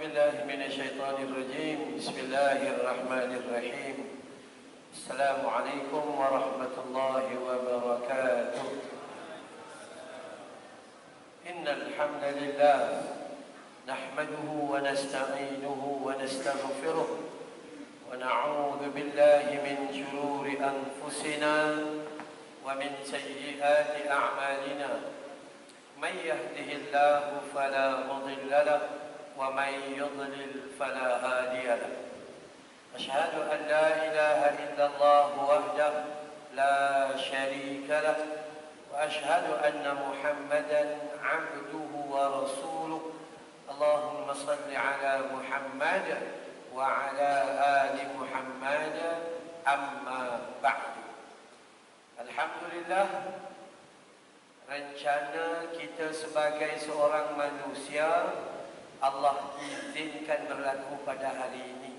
بالله من الشيطان الرجيم. بسم الله الرحمن الرحيم. السلام عليكم ورحمة الله وبركاته. إن الحمد لله نحمده ونستعينه ونستغفره ونعوذ بالله من شرور أنفسنا ومن سيئات أعمالنا. من يهده الله فلا مضل له ومن يضلل فلا هادي له. أشهد أن لا إله إلا الله وحده لا شريك له وأشهد أن محمدا عبده ورسوله. اللهم صل على محمد وعلى آل محمد. أما بعد. Alhamdulillah, rencana kita sebagai seorang manusia Allah izinkan berlaku pada hari ini.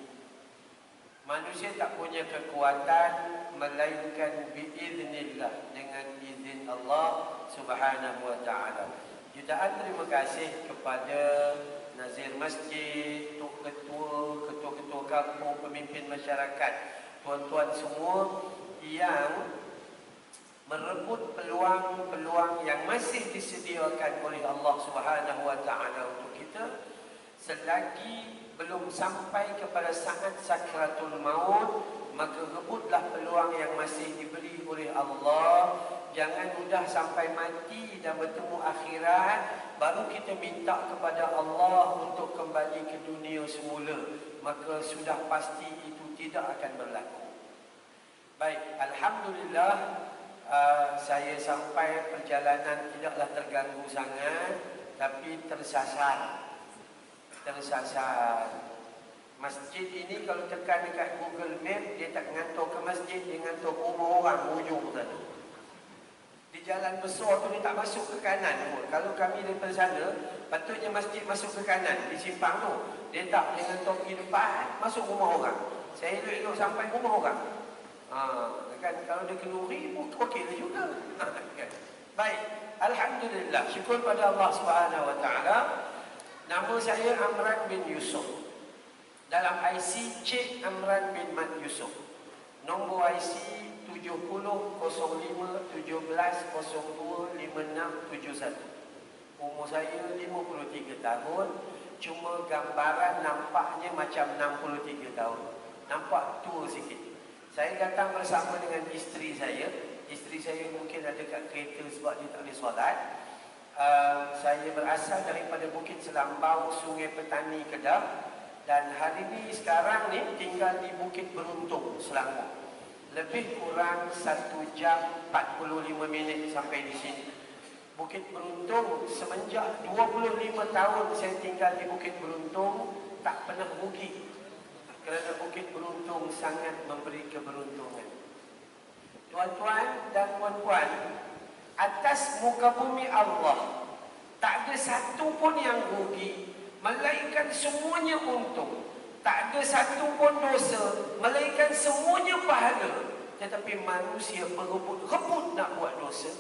Manusia tak punya kekuatan melainkan biiznillah, dengan izin Allah Subhanahu wa taala. Jutaan terima kasih kepada nazir masjid, ketua-ketua kampung, pemimpin masyarakat, tuan-tuan semua yang merebut peluang-peluang yang masih disediakan oleh Allah Subhanahu wa taala untuk kita. Selagi belum sampai kepada saat sakratul maut, maka rebutlah peluang yang masih diberi oleh Allah. Jangan mudah sampai mati dan bertemu akhirat baru kita minta kepada Allah untuk kembali ke dunia semula, maka sudah pasti itu tidak akan berlaku. Baik, alhamdulillah, saya sampai perjalanan tidaklah terganggu sangat, tapi tersasar. Masjid ini kalau tekan dekat Google Map, dia tak ngantor ke masjid, dia ngantor rumah orang ujung sana. Di jalan besar tu dia tak masuk ke kanan pun. Kalau kami daripada sana, patutnya masjid masuk ke kanan, di simpang tu. Dia tak, dia ngantor pergi depan, masuk rumah orang. Saya elok-elok sampai rumah orang. Kan kalau dia kenduri pun okey juga. Baik, alhamdulillah, syukur pada Allah Subhanahu wa taala. Nama saya Amran bin Yusuf. Dalam IC Cik Amran bin Mat Yusuf. Nombor IC 700517025671. Umur saya 53 tahun. Cuma gambaran nampaknya macam 63 tahun. Nampak tua sikit. Saya datang bersama dengan isteri saya. Isteri saya mungkin ada kat kereta sebab dia tak boleh solat. Saya berasal daripada Bukit Selambau, Sungai Petani, Kedah. Dan hari ni sekarang ni tinggal di Bukit Beruntung, Selangor. Lebih kurang 1 jam 45 minit sampai di sini. Bukit Beruntung, semenjak 25 tahun saya tinggal di Bukit Beruntung, tak pernah rugi. Kerana Bukit Beruntung sangat memberi keberuntungan. Tuan-tuan dan puan-puan, atas muka bumi Allah, tak ada satu pun yang rugi, melainkan semuanya untung. Tak ada satu pun dosa, melainkan semuanya pahala. Tetapi manusia berebut nak buat dosa.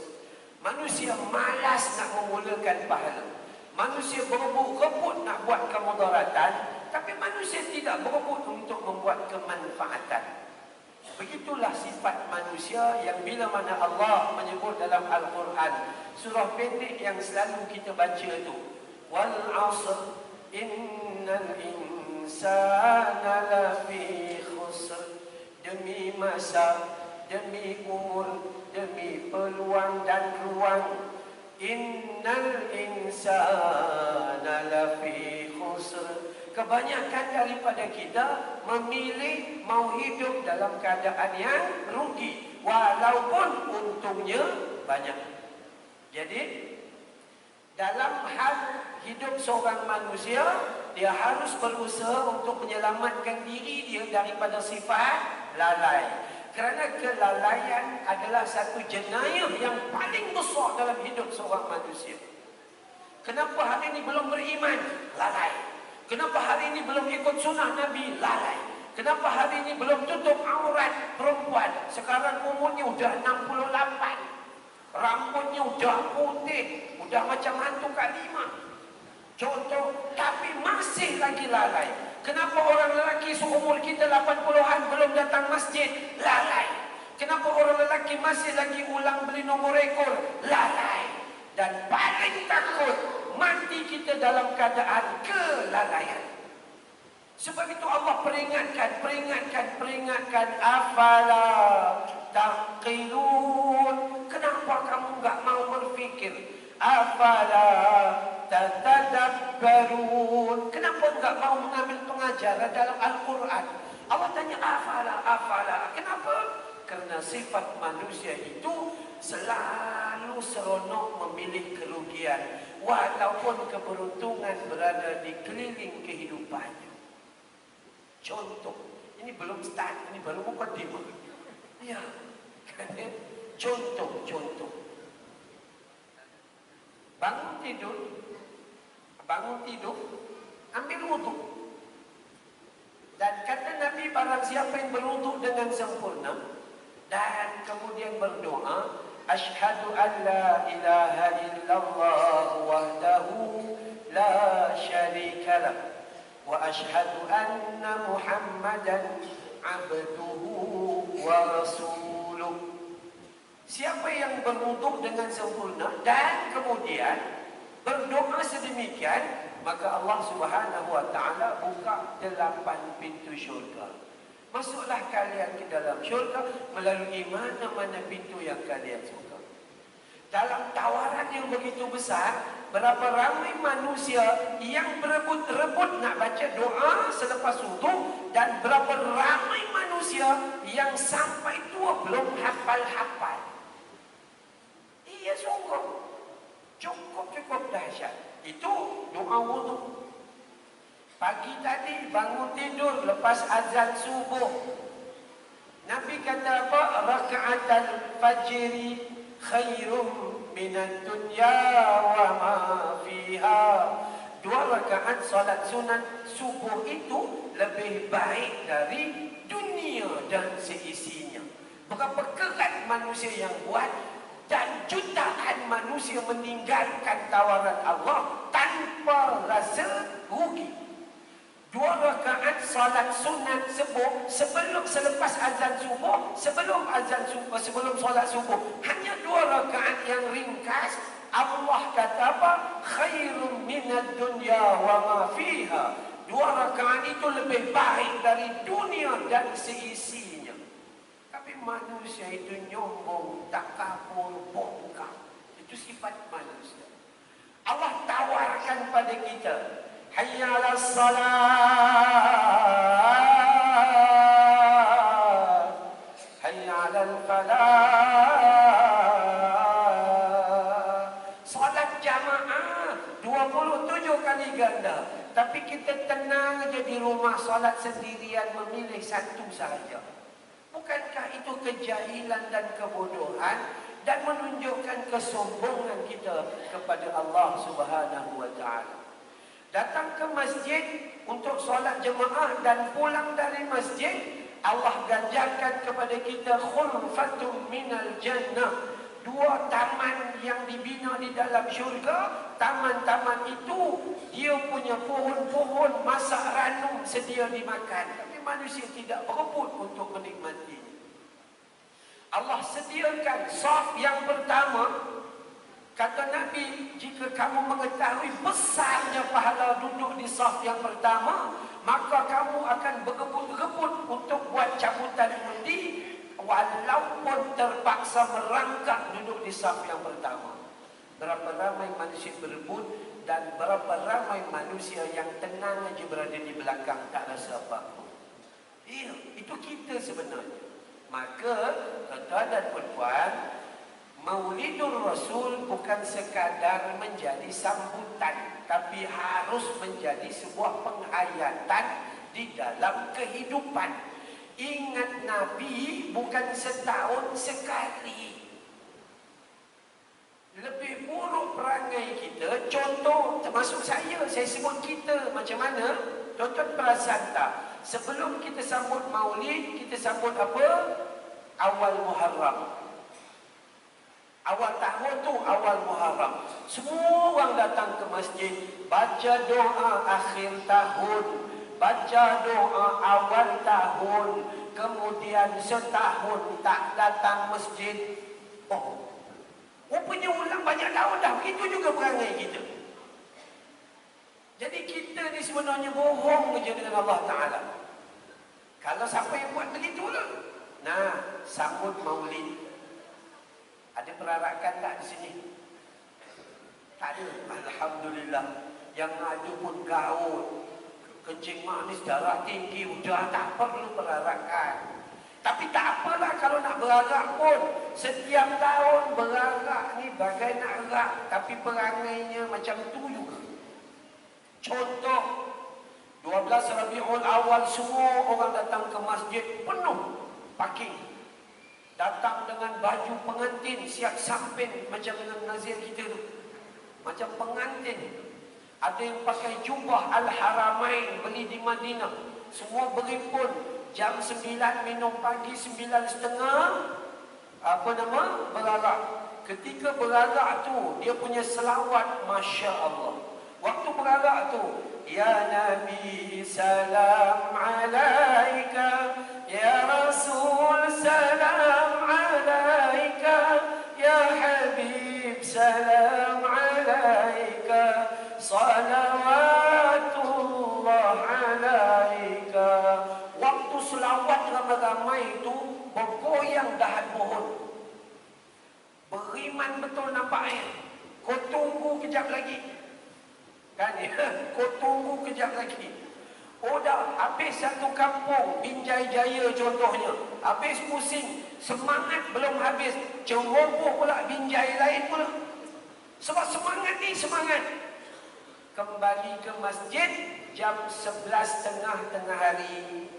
Manusia malas nak memulakan pahala. Manusia berebut nak buat kemudaratan. Tapi manusia tidak berebut untuk membuat kemanfaatan. Begitulah sifat manusia yang bila mana Allah menyebut dalam Al-Quran, surah pendek yang selalu kita baca itu, wal 'asr innal insana lafi khusr. Demi masa, demi umur, demi peluang dan ruang, innal insana lafi khusr. Kebanyakan daripada kita memilih mau hidup dalam keadaan yang rugi, walaupun untungnya banyak. Jadi, dalam hal hidup seorang manusia, dia harus berusaha untuk menyelamatkan diri dia daripada sifat lalai. Kerana kelalaian adalah satu jenayah yang paling besar dalam hidup seorang manusia. Kenapa hari ini belum beriman? Lalai. Kenapa hari ini belum ikut sunnah Nabi? Lalai. Kenapa hari ini belum tutup aurat perempuan? Sekarang umurnya sudah 68. Rambutnya sudah putih. Sudah macam hantu Kak Lima. Contoh, tapi masih lagi lalai. Kenapa orang lelaki seumur kita 80-an belum datang masjid? Lalai. Kenapa orang lelaki masih lagi ulang beli nombor rekor? Lalai. Dan paling takut mati kita dalam keadaan kelalaian. Sebab itu Allah peringatkan. Afala taqilun. Kenapa kamu enggak mau berfikir? Afala tatadabbarun. Kenapa enggak mau mengambil pengajaran dalam Al-Quran? Allah tanya afala. Kenapa? Karena sifat manusia itu selalu seronok memilih kerugian, walaupun keberuntungan berada di keliling kehidupannya. Contoh, ini belum start, ini baru mukadimah. Ya, kan? Contoh. Bangun tidur, ambil wudu. Dan kata Nabi, barang siapa yang berwudu dengan sempurna dan kemudian berdoa, asyhadu an la ilaha illallah wahdahu la syarika lah, wa asyhadu anna Muhammadan abduhu wa rasuluh. Siapa yang berwudu dengan sempurna dan kemudian berdoa sedemikian, maka Allah Subhanahu wa taala buka 8 pintu syurga. Masuklah kalian ke dalam syurga melalui mana-mana pintu yang kalian suka. Dalam tawaran yang begitu besar, berapa ramai manusia yang berebut-rebut nak baca doa selepas wudu, dan berapa ramai manusia yang sampai tua belum hafal-hafal. Iya sungguh, cukup dahsyat. Itu doa wudu. Pagi tadi bangun tidur lepas azan subuh, Nabi kata apa? Raka'atul fajri khairum minad dunya wa ma fiha. 2 rakaat solat sunat subuh itu lebih baik dari dunia dan seisinya. Berapa kerat manusia yang buat, dan jutaan manusia meninggalkan tawaran Allah tanpa rasa rugi. 2 rakaat salat sunat subuh selepas azan subuh, sebelum solat subuh, hanya 2 rakaat yang ringkas. Allah kata apa? Khairum minad dunya wa ma fiha. 2 rakaat itu lebih baik dari dunia dan seisinya. Tapi manusia itu nyombong, takabur, bongkar. Itu sifat manusia. Allah tawarkan pada kita, hayya 'alas salat, hayya 'alal falah. Salat jamaah 27 kali ganda, tapi kita tenang aja di rumah salat sendirian, memilih satu saja. Bukankah itu kejahilan dan kebodohan dan menunjukkan kesombongan kita kepada Allah Subhanahu wa taala? Datang ke masjid untuk solat jemaah dan pulang dari masjid, Allah ganjarkan kepada kita khulfatum minal jannah. 2 taman yang dibina di dalam syurga. Taman-taman itu dia punya pohon-pohon masak ranum sedia dimakan, tapi manusia tidak berebut untuk menikmatinya. Allah sediakan saf yang pertama. Kata Nabi, jika kamu mengetahui besarnya pahala duduk di saf yang pertama, maka kamu akan berebut-rebut untuk buat cabutan undi, walaupun terpaksa merangkak duduk di saf yang pertama. Berapa ramai manusia berebut, dan berapa ramai manusia yang tenang aja berada di belakang, tak rasa apa-apa. Iya, itu kita sebenarnya. Maka, tuan-tuan dan puan-puan, Maulidur Rasul bukan sekadar menjadi sambutan, tapi harus menjadi sebuah penghayatan di dalam kehidupan. Ingat Nabi bukan setahun sekali. Lebih buruk perangai kita, contoh termasuk saya sebut kita macam mana? Tuan-tuan perasan tak? Sebelum kita sambut Maulid, kita sambut apa? Awal Muharram. Awal tahun tu awal Muharram. Semua orang datang ke masjid, baca doa akhir tahun, baca doa awal tahun, kemudian setahun tak datang masjid. Oh, rupanya ulang banyak tahun dah. Begitu juga perangai kita. Jadi kita ni sebenarnya bohong je dengan Allah Ta'ala. Kalau siapa yang buat begitulah. Nah, sambut maulid. Ada perarakan tak di sini? Tak ada. Alhamdulillah. Yang ada pun gaul, kencing manis, darah tinggi, udah tak perlu perarakan. Tapi tak apalah kalau nak berarak pun. Setiap tahun berarak ni bagai nak arak, tapi perangainya macam tu juga. Contoh, 12 Rabiul Awal semua orang datang ke masjid penuh parking. Datang dengan baju pengantin, siap samping macam dengan nazir kita tu. Macam pengantin. Ada yang pakai jubah Al-Haramain beli di Madinah. Semua berimpun jam 9 minum pagi, 9.30 berarak. Ketika berarak tu dia punya selawat, Masya Allah. Waktu berarak tu, Ya Nabi salam alaika, Ya Rasul salam alaika, Ya Habib salam alaika, salawatullah alaika. Waktu selawat ramai-ramai itu bergoyang dahan pohon. Beriman betul nampak air. Kau tunggu kejap lagi. Kan ya? Kau tunggu kejap lagi. Oh dah habis satu kampung, Binjai Jaya contohnya. Habis musim, semangat belum habis, ceroboh pula Binjai lain pula. Sebab semangat ni semangat. Kembali ke masjid jam 11.30 tengah hari.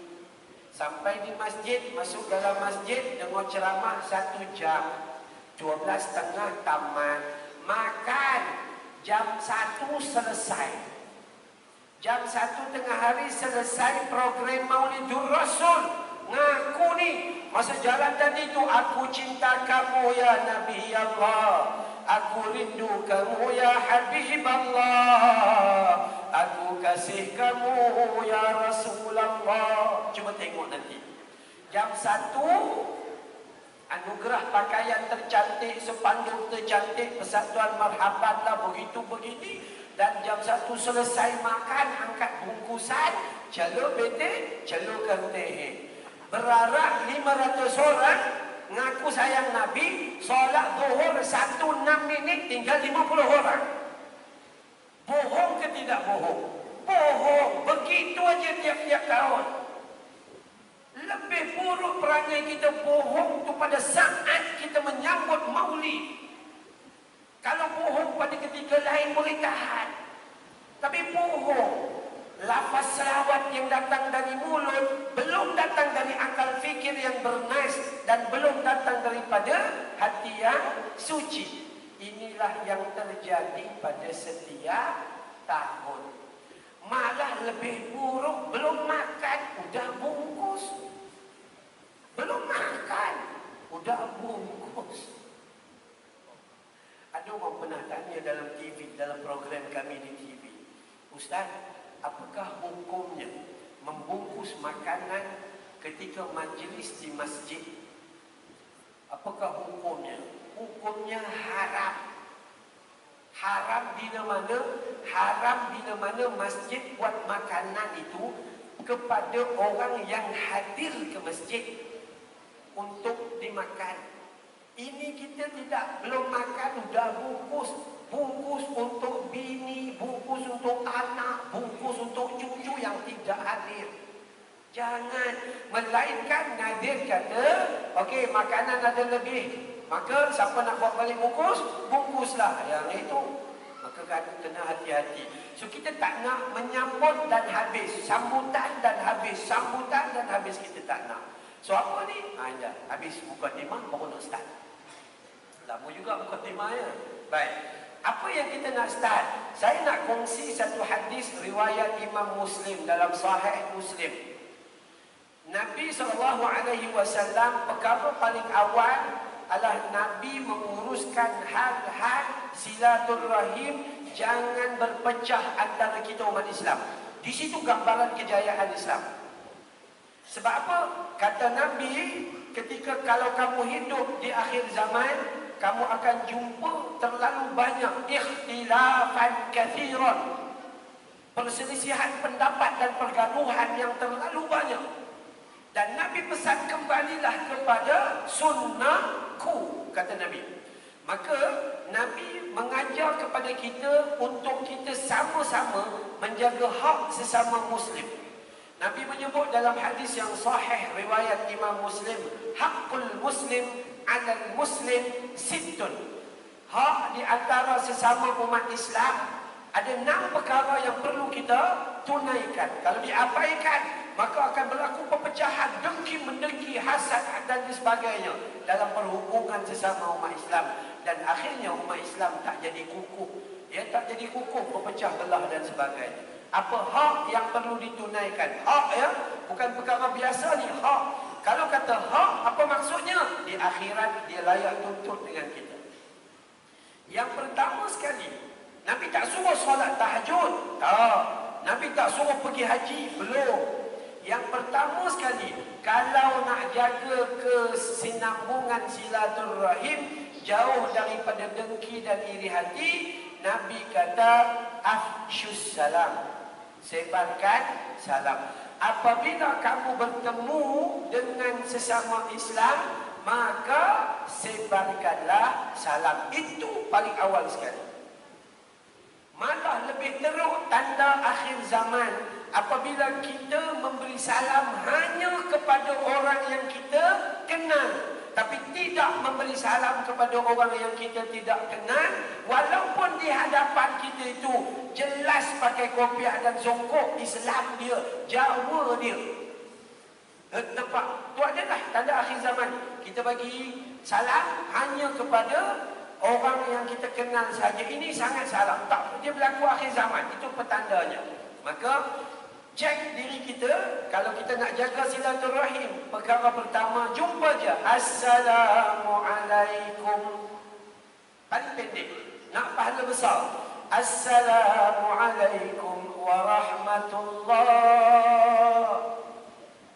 Sampai di masjid, masuk dalam masjid, dengar ceramah 1 jam. 12.30 tamat. Makan jam 1 selesai. Jam 1 tengah hari selesai program Maulidur Rasul. Ngaku ni masa jalan tadi tu, aku cinta kamu ya Nabi Allah, aku rindu kamu ya Habib Allah, aku kasih kamu ya Rasulullah. Cuba tengok nanti. Jam 1 anugerah pakaian tercantik, sepanduk tercantik, persatuan marhaban lah, begitu begini. Dan jam 1 selesai makan, angkat bungkusan, celuk betik, celukkan teh. Berarak 500 orang, ngaku sayang Nabi, solat zuhur 1:06 tinggal 50 orang. Bohong ke tidak bohong? Bohong. Begitu aja tiap-tiap tahun. Lebih buruk perangai kita bohong tu pada saat kita menyambut maulid. Kalau bohong pada ketika lain boleh tahan. Tapi bohong, lafaz selawat yang datang dari mulut belum datang dari akal fikir yang bernas dan belum datang daripada hati yang suci. Inilah yang terjadi pada setiap tahun. Malah lebih buruk, belum makan udah bungkus. Belum makan udah bungkus. Ada orang pernah tanya dalam TV, dalam program kami di TV, Ustaz, apakah hukumnya membungkus makanan ketika majlis di masjid? Apakah hukumnya? Hukumnya haram. Haram bila mana? Haram bila mana masjid buat makanan itu kepada orang yang hadir ke masjid untuk dimakan. Ini kita tidak, belum makan sudah bungkus. Bungkus untuk bini, bungkus untuk anak, bungkus untuk cucu yang tidak hadir. Jangan. Melainkan nadir kata, okey, makanan ada lebih, maka siapa nak buat balik bungkus, bungkuslah yang itu. Maka kena hati-hati. So kita tak nak menyambut dan habis, sambutan dan habis, sambutan dan habis, kita tak nak. So apa ni? Habis mukadimah baru nak start. Lama juga mukadimah ya. Baik. Apa yang kita nak start? Saya nak kongsi satu hadis riwayat Imam Muslim dalam Sahih Muslim. Nabi SAW perkara paling awal adalah Nabi menguruskan hal-hal silaturahim, jangan berpecah antara kita umat Islam. Di situ gambaran kejayaan Islam. Sebab apa? Kata Nabi, ketika kalau kamu hidup di akhir zaman, kamu akan jumpa terlalu banyak ikhtilafan kathiran, perselisihan pendapat dan pergaduhan yang terlalu banyak. Dan Nabi pesan, kembalilah kepada sunnahku, kata Nabi. Maka Nabi mengajar kepada kita untuk kita sama-sama menjaga hak sesama Muslim. Nabi menyebut dalam hadis yang sahih riwayat Imam Muslim, haqqul muslim 'alal muslim sittun. Hak di antara sesama umat Islam ada 6 perkara yang perlu kita tunaikan. Kalau diabaikan, maka akan berlaku perpecahan, dengki mendengki, hasad dan sebagainya dalam perhubungan sesama umat Islam. Dan akhirnya umat Islam tak jadi kukuh. Ya, tak jadi kukuh, berpecah belah dan sebagainya. Apa hak yang perlu ditunaikan? Hak, ya, bukan perkara biasa ni, hak. Kalau kata hak, apa maksudnya? Di akhirat dia layak tuntut dengan kita. Yang pertama sekali, Nabi tak suruh solat tahajud, tak. Nabi tak suruh pergi haji, belum. Yang pertama sekali, kalau nak jaga kesinambungan silaturahim, jauh daripada dengki dan iri hati, Nabi kata afsyus salam, sebarkan salam. Apabila kamu bertemu dengan sesama Islam, maka sebarkanlah salam. Itu paling awal sekali. Malah lebih teruk tanda akhir zaman apabila kita memberi salam hanya kepada orang yang kita kenal, tapi tidak memberi salam kepada orang yang kita tidak kenal, walaupun di hadapan kita itu jelas pakai kopiah dan songkok, Islam dia, Jawa dia. Nampak? Itu adalah tanda akhir zaman. Kita bagi salam hanya kepada orang yang kita kenal saja. Ini sangat salah. Tak, dia berlaku akhir zaman. Itu petandanya. Maka cek diri kita. Kalau kita nak jaga silaturahim, perkara pertama, jumpa je, Assalamualaikum. Paling pendek, nak pahala besar. Assalamualaikum warahmatullahi.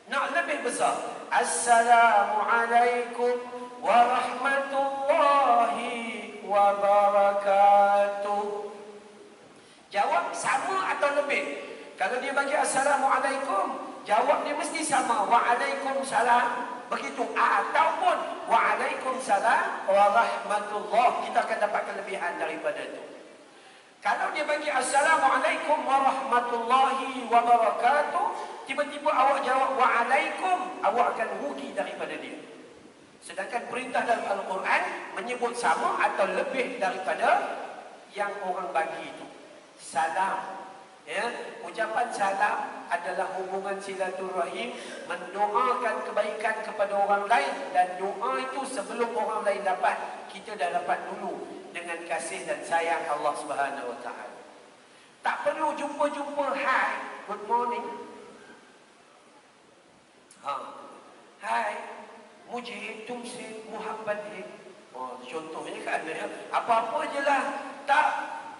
Nak lebih besar, Assalamualaikum warahmatullahi wabarakatuh. Jawab sama atau lebih. Kalau dia bagi Assalamualaikum, jawab dia mesti sama, Waalaikumsalam. Begitu. Ataupun Waalaikumsalam warahmatullahi. Kita akan dapat kelebihan daripada itu. Kalau dia bagi Assalamualaikum warahmatullahi wabarakatuh, tiba-tiba awak jawab Waalaikum, awak akan rugi daripada dia. Sedangkan perintah dalam Al-Quran menyebut sama atau lebih daripada yang orang bagi itu. Salam. Ya, ucapan salam adalah hubungan silaturahim, mendoakan kebaikan kepada orang lain, dan doa itu sebelum orang lain dapat, kita dah dapat dulu dengan kasih dan sayang Allah Subhanahu Wa Taala. Tak perlu jumpa-jumpa, hi, good morning. Hai, mujhe tumse muhabbat hai. Oh, contohnya kan ada, apa-apa je lah. Tak,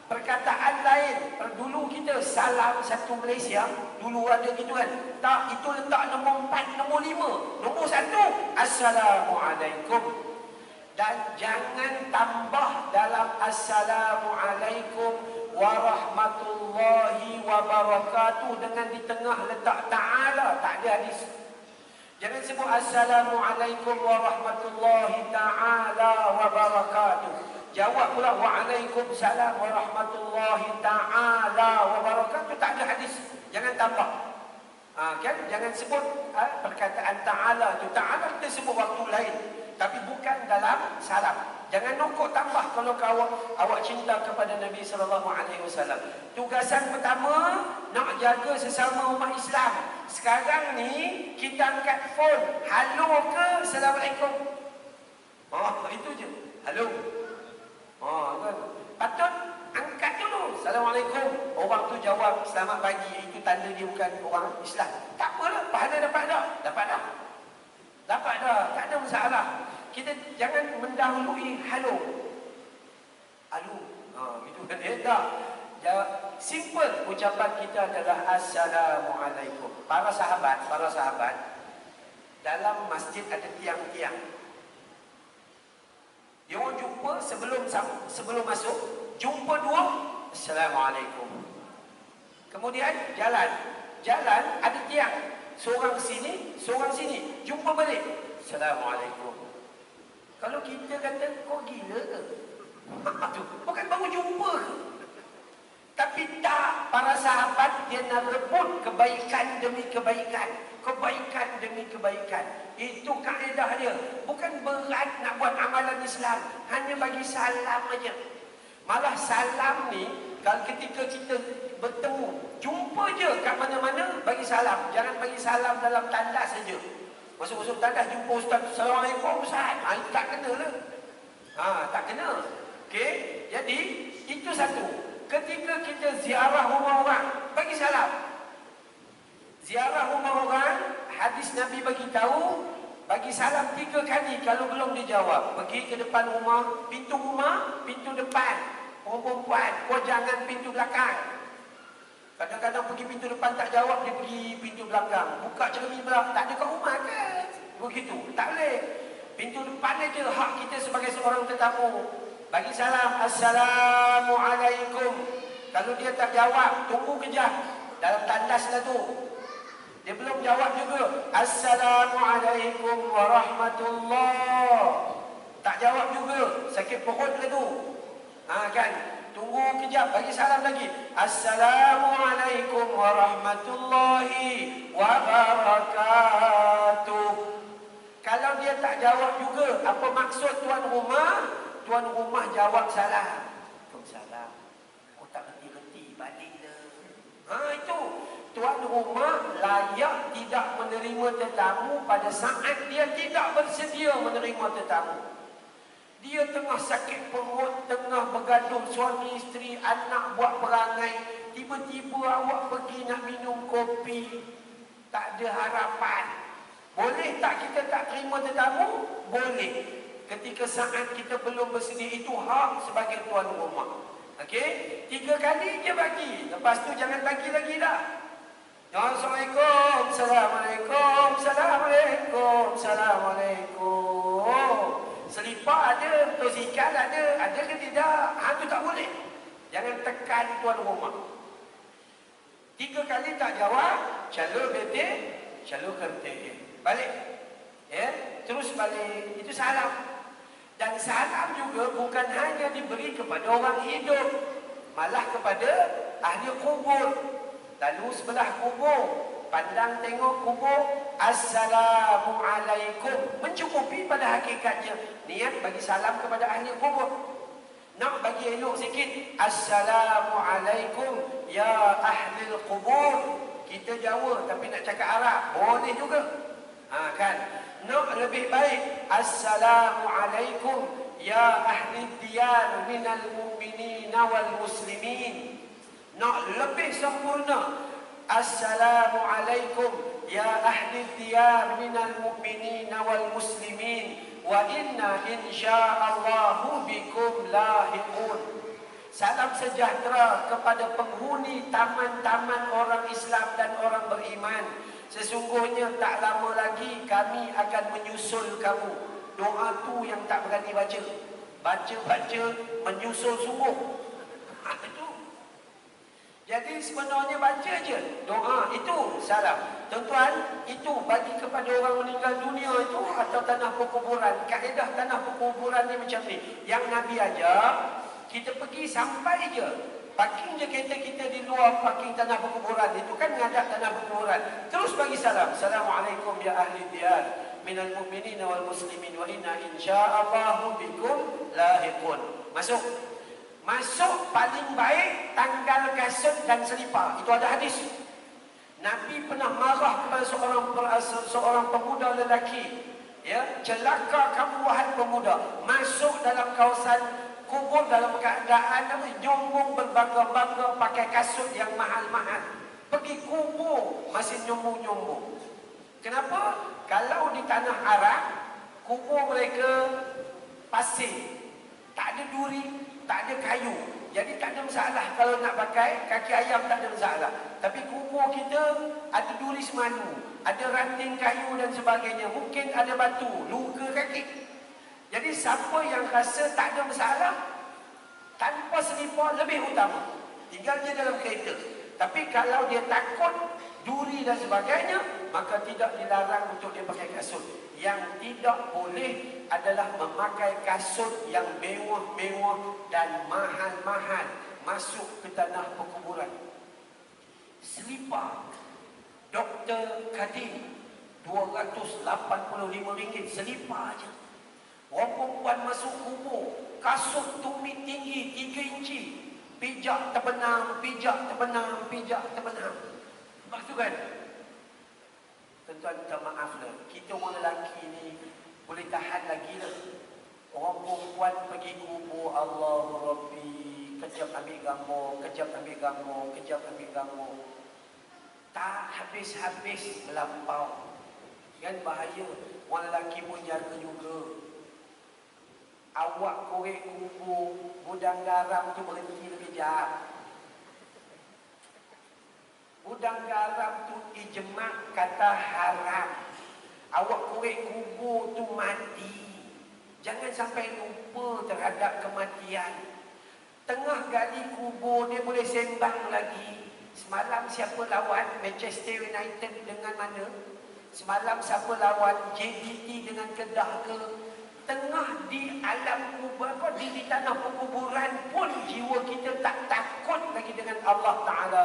perkataan lain. Dulu kita salam satu Malaysia, dulu ada gitu kan. Tak, itu letak nombor 4, nombor 5. Nombor 1, Assalamualaikum. Dan jangan tambah dalam Assalamualaikum warahmatullahi wabarakatuh dengan di tengah letak ta'ala. Tak ada hadis. Jangan sebut Assalamualaikum warahmatullahi ta'ala wabarakatuh. Jawab pula Waalaikumsalam warahmatullahi ta'ala wabarakatuh. Tak ada hadis. Jangan tambah. Kan? Jangan sebut perkataan ta'ala tu. Ta'ala kita sebut waktu lain, tapi bukan dalam salam. Jangan nokok tambah kalau awak cinta kepada Nabi SAW. Tugasan pertama, nak jaga sesama umat Islam. Sekarang ni kita angkat phone, halo ke Assalamualaikum. Itu je, halo. Kan? Patut angkat dulu, Assalamualaikum. Orang tu jawab selamat pagi, itu tanda dia bukan orang Islam. Tak apalah, pahala dapat dah. Dapat dah, tak ada masalah. Kita jangan mendahului halo. Halo. Gitu kan tak. Simple ucapan kita adalah Assalamualaikum. Para sahabat dalam masjid ada tiang-tiang. Dia orang jumpa sebelum masuk, jumpa dua, Assalamualaikum. Kemudian jalan ada tiang. Seorang sini, jumpa balik, Assalamualaikum. Kalau kita kata kau gila ke? Bukan baru jumpa ke? Tapi tak, para sahabat dia nak rebut kebaikan demi kebaikan, kebaikan demi kebaikan. Itu kaedah dia. Bukan berat nak buat amalan Islam, hanya bagi salam aja. Malah salam ni, kalau ketika kita bertemu, jumpa je kat mana-mana, bagi salam. Jangan bagi salam dalam tandas saja. Masuk-masuk tandas jumpa Ustaz, Assalamualaikum Ustaz. Tak kena lah. Tak kena. Okey, jadi itu satu. Ketika kita ziarah rumah orang, bagi salam. Ziarah rumah orang, hadis Nabi bagi tahu, bagi salam 3 kali kalau belum dijawab. Pergi ke depan rumah, pintu depan. Perempuan, kau jangan pintu belakang. Kadang-kadang pergi pintu depan tak jawab, dia pergi pintu belakang. Buka cermin belakang, tak ada kat rumah kan? Begitu, tak boleh. Pintu depan aja hak kita sebagai seorang tetamu. Bagi salam, Assalamualaikum. Kalau dia tak jawab, tunggu kejap. Dalam tandas lah tu. Dia belum jawab juga. Assalamualaikum warahmatullahi. Tak jawab juga. Sakit perut lah tu. Kan? Tunggu kejap, bagi salam lagi. Assalamualaikum warahmatullahi wabarakatuh. Kalau dia tak jawab juga, apa maksud tuan rumah? Tuan rumah jawab salam. Salam. Kau tak reti-reti balik dah. Itu. Tuan rumah layak tidak menerima tetamu pada saat dia tidak bersedia menerima tetamu. Dia tengah sakit perut, tengah bergaduh suami isteri, anak buat perangai. Tiba-tiba awak pergi nak minum kopi. Tak ada harapan. Boleh tak kita tak terima tetamu? Boleh. Ketika saat kita belum bersedia, itu hak sebagai tuan rumah. Okey? 3 kali je bagi. Lepas tu jangan bagi lagi dah. Assalamualaikum, Assalamualaikum, Assalamualaikum, Assalamualaikum. Selipar ada, tosikal ada ke tidak? Itu tak boleh. Jangan tekan tuan rumah. 3 kali tak jawab, calur betul, calur kertil. Balik. Terus balik. Itu salam. Dan salam juga bukan hanya diberi kepada orang hidup, malah kepada ahli kubur. Lalu sebelah kubur, pandang tengok kubur, Assalamualaikum. Mencukupi pada hakikatnya. Niat bagi salam kepada ahli kubur. Nak bagi elok sikit, Assalamualaikum ya ahli kubur. Kita Jawa tapi nak cakap Arab, boleh juga. Kan? Nak lebih baik, Assalamualaikum ya ahli diyar minal mu'minin wal muslimin. Nak lebih sempurna, Assalamualaikum ya ahli diyar minal mu'minin wal muslimin wa inna insya'allahu bikum lahiqun. Salam sejahtera kepada penghuni taman-taman orang Islam dan orang beriman. Sesungguhnya tak lama lagi kami akan menyusul kamu. Doa tu yang tak berani baca. Baca-baca, menyusul sungguh. Itu. Jadi sebenarnya baca je. Doa itu salam. Tuan-tuan, itu bagi kepada orang meninggal dunia itu atau tanah perkuburan. Kaedah tanah perkuburan ni macam ni. Yang Nabi ajar, kita pergi sampai je. Parking je kereta kita di luar parking tanah perkuburan. Itu kan ngadap tanah perkuburan. Terus bagi salam. Assalamualaikum ya ahli diyar minal mu'minin wal muslimin wa inna insya'allahu bikum lahiqun. Masuk. Masuk paling baik tanggal kasut dan selipar. Itu ada hadis. Nabi pernah marah kepada seorang pemuda lelaki. Celaka kamu wahai pemuda. Masuk dalam kawasan kubur dalam keadaan nyombong berbangga-bangga pakai kasut yang mahal-mahal. Pergi kubur masih nyombong-nyombong. Kenapa? Kalau di tanah Arab, kubur mereka pasir. Tak ada duri, tak ada kayu. Jadi tak ada masalah kalau nak pakai kaki ayam, tak ada masalah. Tapi kubur kita ada duri semanu, ada ranting kayu dan sebagainya. Mungkin ada batu, luka kaki. Jadi siapa yang rasa tak ada masalah, tanpa selipar lebih utama. Tinggal je dalam kereta. Tapi kalau dia takut duri dan sebagainya, maka tidak dilarang untuk dia pakai kasut. Yang tidak boleh adalah memakai kasut yang mewah-mewah dan mahal-mahal masuk ke tanah perkuburan. Selipar Dr. Kadim RM285 selipar aja. Orang perempuan masuk kubur, kasut tumit tinggi 3 inci, pijak terbenam, pijak terbenam, pijak terbenam. Lepas tu kan, tuan-tuan minta maaf lah, kita orang lelaki ni boleh tahan lagi lah. Orang perempuan pergi kubur, Allahu Rabbi, kejap ambil gambar, kejap ambil gambar, kejap ambil gambar. Tak habis-habis melampau. Kan bahaya. Orang lelaki pun jaga juga. Awak korek kubur, gudang garam tu berhenti sekejap. Gudang garam tu ijma' kata haram. Awak korek kubur tu mati. Jangan sampai lupa terhadap kematian. Tengah gali kubur dia boleh sembang lagi. Semalam siapa lawan Manchester United dengan mana? Semalam siapa lawan JDT dengan Kedah ke? Tengah di alam kubur, di tanah penguburan pun jiwa kita tak takut lagi dengan Allah Ta'ala.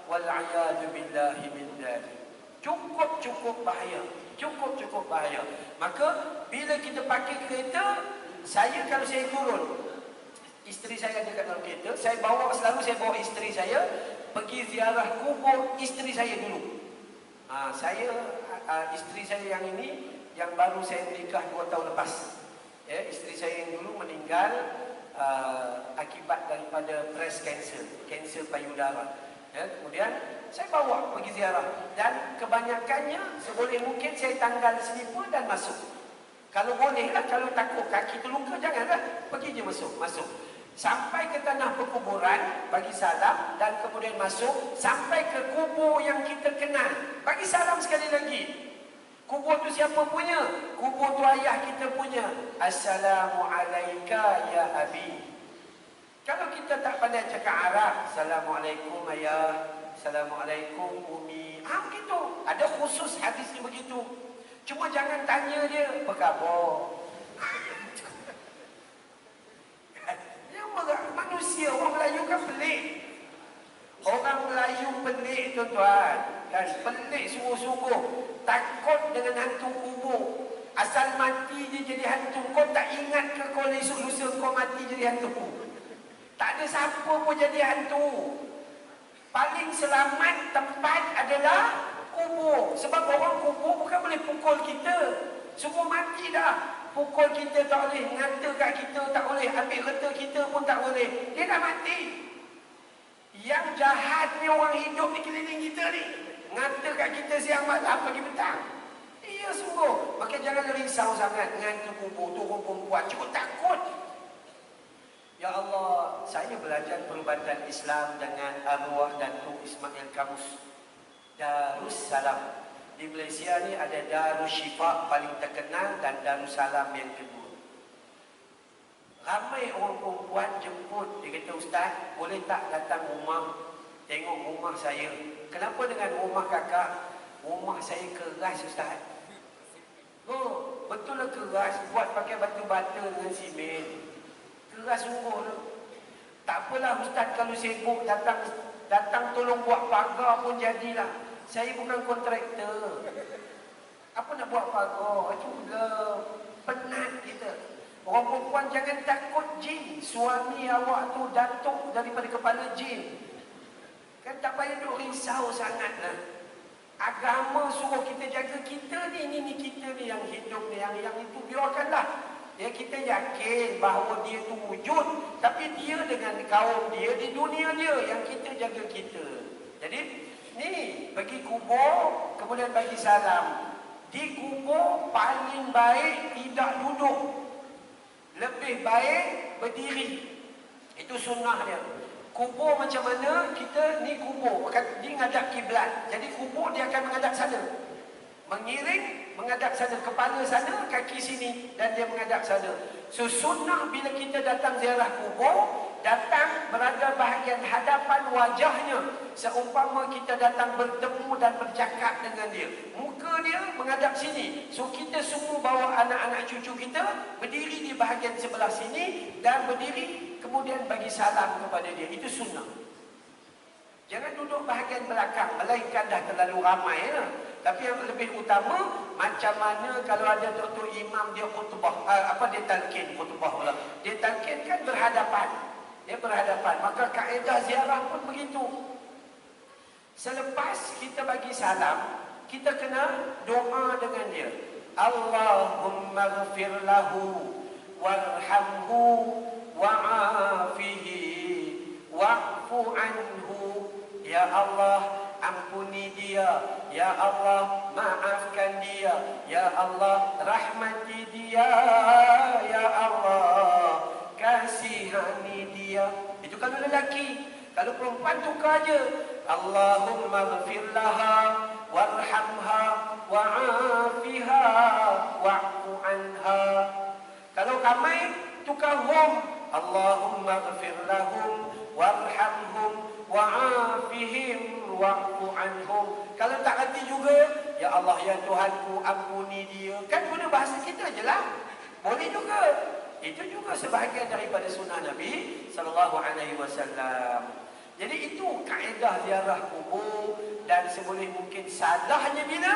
Wal'ayadu billahi min dhalik. Cukup bahaya. Cukup bahaya. Maka bila kita pakai kereta, kalau saya turun, isteri saya ada kat dalam kereta, selalu saya bawa isteri saya pergi ziarah kubur isteri saya dulu. Isteri saya yang ini, yang baru saya menikah 2 tahun lepas. Isteri saya yang dulu meninggal akibat daripada breast cancer, kanser payudara. Kemudian saya bawa pergi ziarah, dan kebanyakannya seboleh mungkin saya tanggal selipar dan masuk. Kalau bolehlah, kalau takut kaki terluka janganlah, pergi je masuk. Sampai ke tanah perkuburan, bagi salam, dan kemudian masuk sampai ke kubur yang kita kenal, bagi salam sekali lagi. Kubur tu siapa punya? Kubur tu ayah kita punya. Assalamualaikum ya abi. Kalau kita tak pandai cakap Arab, Assalamualaikum ayah, Assalamualaikum umi. Begitu. Ada khusus hadisnya begitu. Cuma jangan tanya dia, apa khabar? Manusia, orang Melayu kan pelik. Orang Melayu pelik, tuan-tuan. Dan pelik sungguh-sungguh. Takut dengan hantu kubur. Asal mati je jadi hantu. Kau tak ingat ke kau esok lusa kau mati jadi hantu? Tak ada siapa pun jadi hantu. Paling selamat tempat adalah kubur. Sebab orang kubur bukan boleh pukul kita. Semua mati dah. Pukul kita tak boleh, ngata kat kita tak boleh, ambil kereta kita pun tak boleh. Dia dah mati. Yang jahat ni orang hidup di keliling kita ni. Ngata kat kita siang malam pagi petang. Iya sungguh. Maka jangan risau sangat dengan tu kubur, tu orang perempuan. Cukup takut. Ya Allah, saya belajar perubatan Islam dengan arwah Datuk Ismail Kamus Darussalam. Di Malaysia ni ada Darushifa paling terkenal dan Darussalam yang kedua. Ramai orang perempuan jemput, dia kata, Ustaz, boleh tak datang rumah, tengok rumah saya. Kenapa dengan rumah kakak? Rumah saya keras, Ustaz. Oh, betul lah keras, buat pakai batu bata dengan simen. Keras sungguh tu. Tak apalah Ustaz, kalau sibuk datang tolong buat pagar pun jadilah. Saya bukan kontraktor. Apa nak buat pagar? Itulah penat kita. Orang perempuan jangan takut jin. Suami awak tu datuk daripada kepala jin. Kan tak payah duk risau sangatlah. Agama suruh kita jaga kita ni, ini kita ni yang hidup ni, yang itu biarkanlah. Ya, kita yakin bahawa dia tu wujud, tapi dia dengan kaum dia di dunia dia, yang kita jaga kita. Jadi ni pergi kubur, kemudian bagi salam. Di kubur paling baik tidak duduk, lebih baik berdiri. Itu sunnah dia. Kubur macam mana? Kita ni kubur, dia menghadap kiblat. Jadi kubur dia akan menghadap sana. Mengiring, menghadap sana. Kepala sana, kaki sini. Dan dia menghadap sana. So sunnah bila kita datang ziarah kubur, datang berada bahagian hadapan wajahnya. Seumpama kita datang bertemu dan bercakap dengan dia. Muka dia menghadap sini. So kita semua bawa anak-anak cucu kita berdiri di bahagian sebelah sini dan berdiri kemudian bagi salam kepada dia. Itu sunnah. Jangan duduk bahagian belakang, melainkan dah terlalu ramai ya. Tapi yang lebih utama, macam mana kalau ada Dr. Imam dia khutbah, dia talqin khutbah pula. Dia talqin kan berhadapan. Dia berhadapan. Maka kaedah ziarah pun begitu. Selepas kita bagi salam, kita kena doa dengan dia. Allahumma ghfir lahu warhamhu wa'afihi wa'fu anhu. Ya Allah, ampuni dia. Ya Allah, maafkan dia. Ya Allah, rahmati dia. Ya Allah, kasihani dia. Itu kalau lelaki. Kalau perempuan tukar je. Allahumma ghfir laha warhamha wa'afiha wa'fu anha. Kalau ramai tukar hum. Allahumma ghfir lahum warhamhum wa'afihim wa'fu anhum. Kalau tak hati juga, ya Allah ya Tuhanku ampuni dia. Kan guna bahasa kita je lah. Boleh juga. Itu juga sebahagian daripada sunnah Nabi sallallahu alaihi wasallam. Jadi itu kaedah ziarah kubur. Dan seboleh mungkin salahnya bila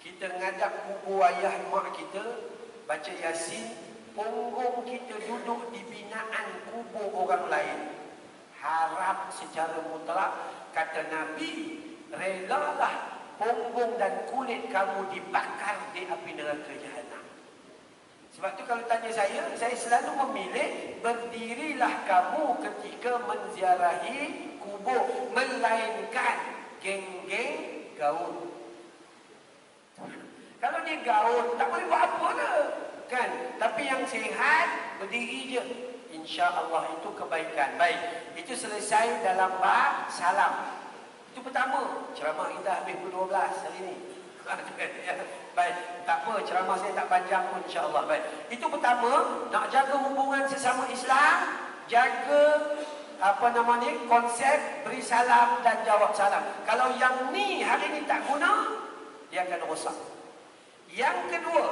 kita ngadap kubur ayah mak kita, baca Yasin, punggung kita duduk di binaan kubur orang lain. Harap secara mutlak, kata Nabi, relalah punggung dan kulit kamu dibakar di api neraka jahanam. Sebab tu kalau tanya saya selalu memilih berdirilah kamu ketika menziarahi kubur, melainkan geng-geng gaul. Kalau dia gaul, tak boleh buat apa dah, kan? Tapi yang sihat, berdiri je. InsyaAllah itu kebaikan. Baik, itu selesai dalam bab salam. Itu pertama. Ceramah kita habis pukul 12 hari ni. Baik, tak apa, ceramah saya tak panjang pun insyaAllah. Baik, itu pertama. Nak jaga hubungan sesama Islam, jaga konsep beri salam dan jawab salam. Kalau yang ni hari ni tak guna, dia akan rosak. Yang kedua,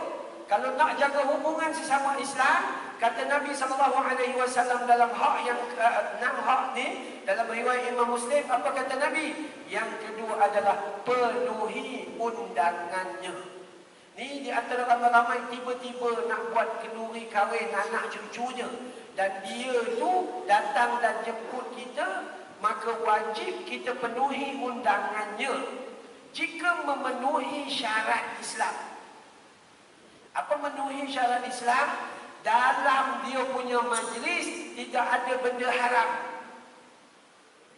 kalau nak jaga hubungan sesama Islam, kata Nabi SAW dalam hak yang 6 hak ni, dalam riwayat Imam Muslim, apa kata Nabi? Yang kedua adalah penuhi undangannya. Ni di antara ramai-ramai tiba-tiba nak buat kenduri kahwin anak cucunya, dan dia tu datang dan jemput kita, maka wajib kita penuhi undangannya jika memenuhi syarat Islam. Apa memenuhi syarat Islam? Dalam dia punya majlis tidak ada benda haram.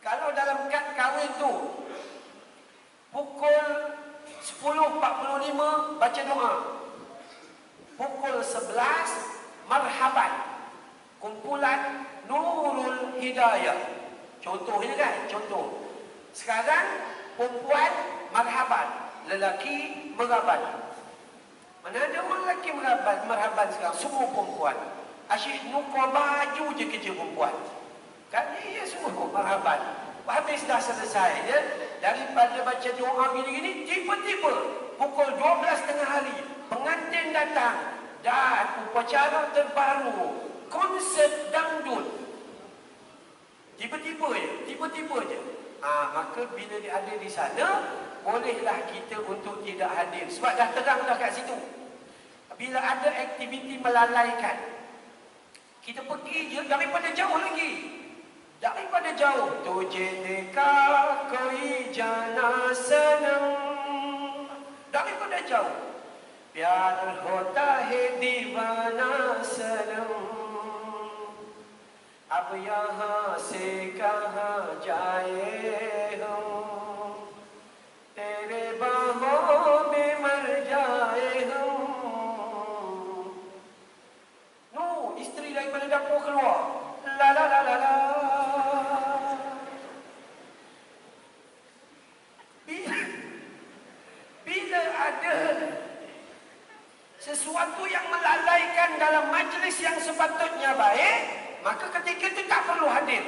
Kalau dalam kad kahwin tu pukul 10.45 baca doa, pukul 11 marhaban, kumpulan Nurul Hidayah. Contohnya kan, contoh. Sekarang perempuan marhaban, lelaki meraban. Mana ada orang lelaki marhaban sekarang, semua perempuan. Asyik nukar baju je kerja perempuan. Kan dia semua marhaban. Habis dah selesai ya. Daripada baca doa gini-gini, tiba-tiba pukul 12 tengah hari, pengantin datang dan upacara terbaru, konsert dangdut. Tiba-tiba je. Maka bila dia ada di sana, bolehlah kita untuk tidak hadir. Sebab dah terang dah kat situ. Bila ada aktiviti melalaikan, kita pergi je daripada jauh lagi. Daripada jauh. Tujhe dekha koi jana sanam. Daripada jauh. Pyar hota hai deewana sanam. अब यहाँ से कहाँ जाए हम, तेरे बाहों में मर जाए हम. No, isteri daripada dapur keluar. La la la la dalam majlis yang sepatutnya baik, maka ketika itu tak perlu hadir.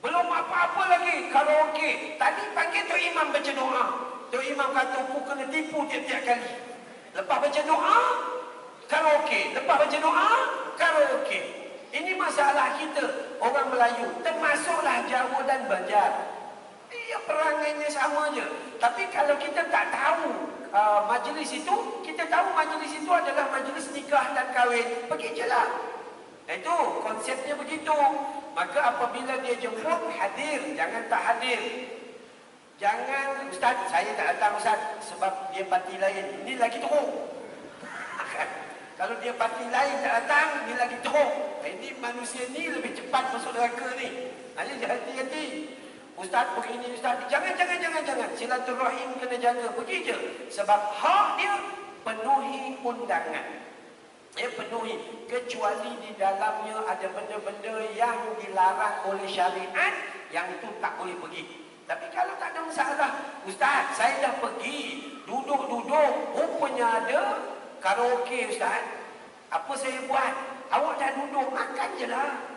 Belum apa-apa lagi karaoke. Tadi panggil Tok Imam baca doa. Tok Imam kata aku kena tipu tiap-tiap kali. Lepas baca doa, karaoke. Lepas baca doa, karaoke. Ini masalah kita orang Melayu. Termasuklah Jawa dan Banjar. Ia perangainya sama je. Tapi kalau kita tak tahu majlis itu, kita tahu majlis itu adalah majlis nikah dan kahwin, pergi je lah. Itu konsepnya begitu. Maka apabila dia jemput, hadir, jangan tak hadir. Jangan, Ustaz, saya tak datang Ustaz sebab dia parti lain. Ini lagi teruk. Kalau dia parti lain tak datang, dia lagi teruk. Ini manusia ni lebih cepat masuk neraka ni. Jadi hati-hati. Ustaz begini, Ustaz. Jangan. Silaturahim kena jaga. Pergi je. Sebab hak dia penuhi undangan. Penuhi. Kecuali di dalamnya ada benda-benda yang dilarang oleh syariat, yang itu tak boleh pergi. Tapi kalau tak ada masalah, Ustaz, saya dah pergi, duduk-duduk, rupanya ada karaoke Ustaz. Apa saya buat? Awak dah duduk, makan je lah.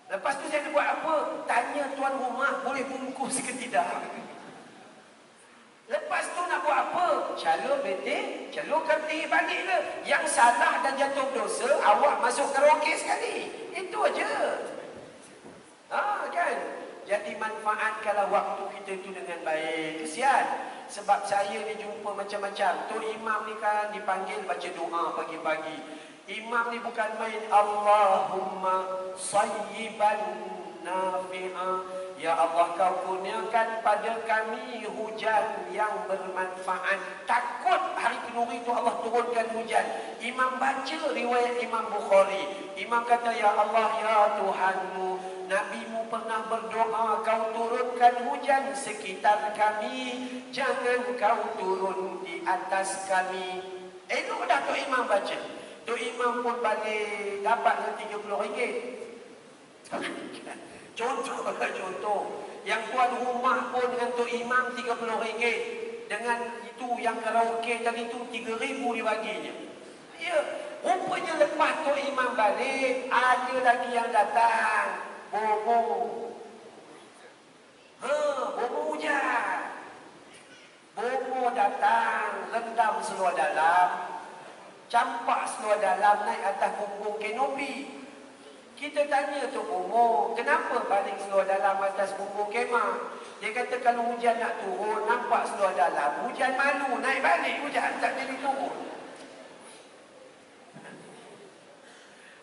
Lepas tu saya nak buat apa? Tanya tuan rumah boleh bungkus ke tidak. Lepas tu nak buat apa? Calon betul, calonkan tinggi balik le. Yang salah dan jatuh dosa, awak masuk karaoke sekali. Itu aja. Kan? Jadi manfaatkanlah waktu kita itu dengan baik. Kesian. Sebab saya ni jumpa macam-macam. Tok Imam ni kan dipanggil baca doa pagi-pagi. Imam ni bukan main Allahumma sayyiban nafi'a. Ya Allah, kau kurniakan pada kami hujan yang bermanfaat. Takut hari penuri itu Allah turunkan hujan. Imam baca riwayat Imam Bukhari. Imam kata, Ya Allah, ya Tuhanmu, Nabimu pernah berdoa, kau turunkan hujan sekitar kami, jangan kau turun di atas kami. Elok dah Tok Imam baca. Tok Imam pun balik dapat RM30. Contoh. Yang tuan rumah pun dengan Tok Imam RM30. Dengan itu yang karaoke tadi itu RM3,000 dibaginya. Ya, rupanya lepas Tok Imam balik, ada lagi yang datang. Bobo. Bobo hujan. Bobo datang, rendam seluar dalam. Campak seluar dalam naik atas punggung kenopi. Kita tanya Tok Bobo, kenapa baling seluar dalam atas punggung kemah? Dia kata kalau hujan nak turun, nampak seluar dalam, hujan malu, naik balik hujan, tak jadi turun.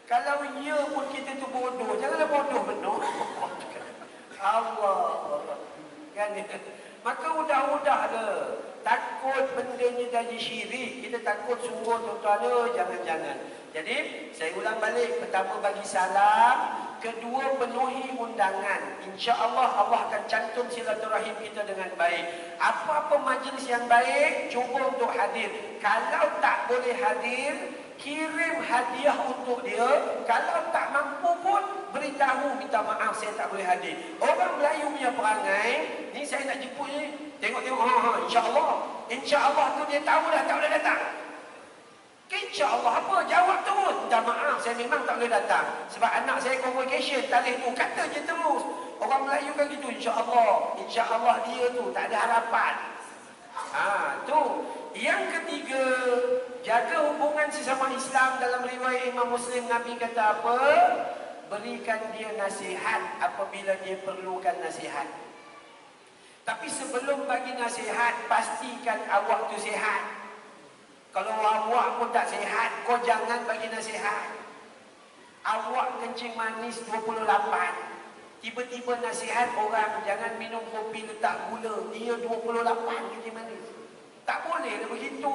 Kalau ia pun kita tu bodoh, janganlah bodoh benar. Allah. Kan? Maka udah-udahlah. Takut benda ni jadi syirik. Kita takut sungguh tuan-tuan, jangan-jangan. Jadi, saya ulang balik. Pertama bagi salam. Kedua, penuhi undangan. InsyaAllah Allah akan cantum silaturahim kita dengan baik. Apa-apa majlis yang baik, cuba untuk hadir. Kalau tak boleh hadir, kirim hadiah untuk dia. Kalau tak mampu pun, beritahu, minta maaf saya tak boleh hadir. Orang Melayu punya perangai, ni saya nak jemput ni. Tengok-tengok, insya-Allah tu dia tahu dah tak boleh datang. InsyaAllah apa? Jawab terus. Minta maaf, saya memang tak boleh datang. Sebab anak saya convocation, talih tu, kata je terus. Orang Melayu kan gitu, insya-Allah dia tu, tak ada harapan. Tu. Yang ketiga, jaga hubungan sesama Islam. Dalam riwayat Imam Muslim, Nabi kata apa? Berikan dia nasihat apabila dia perlukan nasihat. Tapi sebelum bagi nasihat, pastikan awak tu sihat. Kalau awak pun tak sihat, kau jangan bagi nasihat. Awak kencing manis 28. Tiba-tiba nasihat orang, jangan minum kopi letak gula. Dia 28 kencing manis. Tak boleh begitu.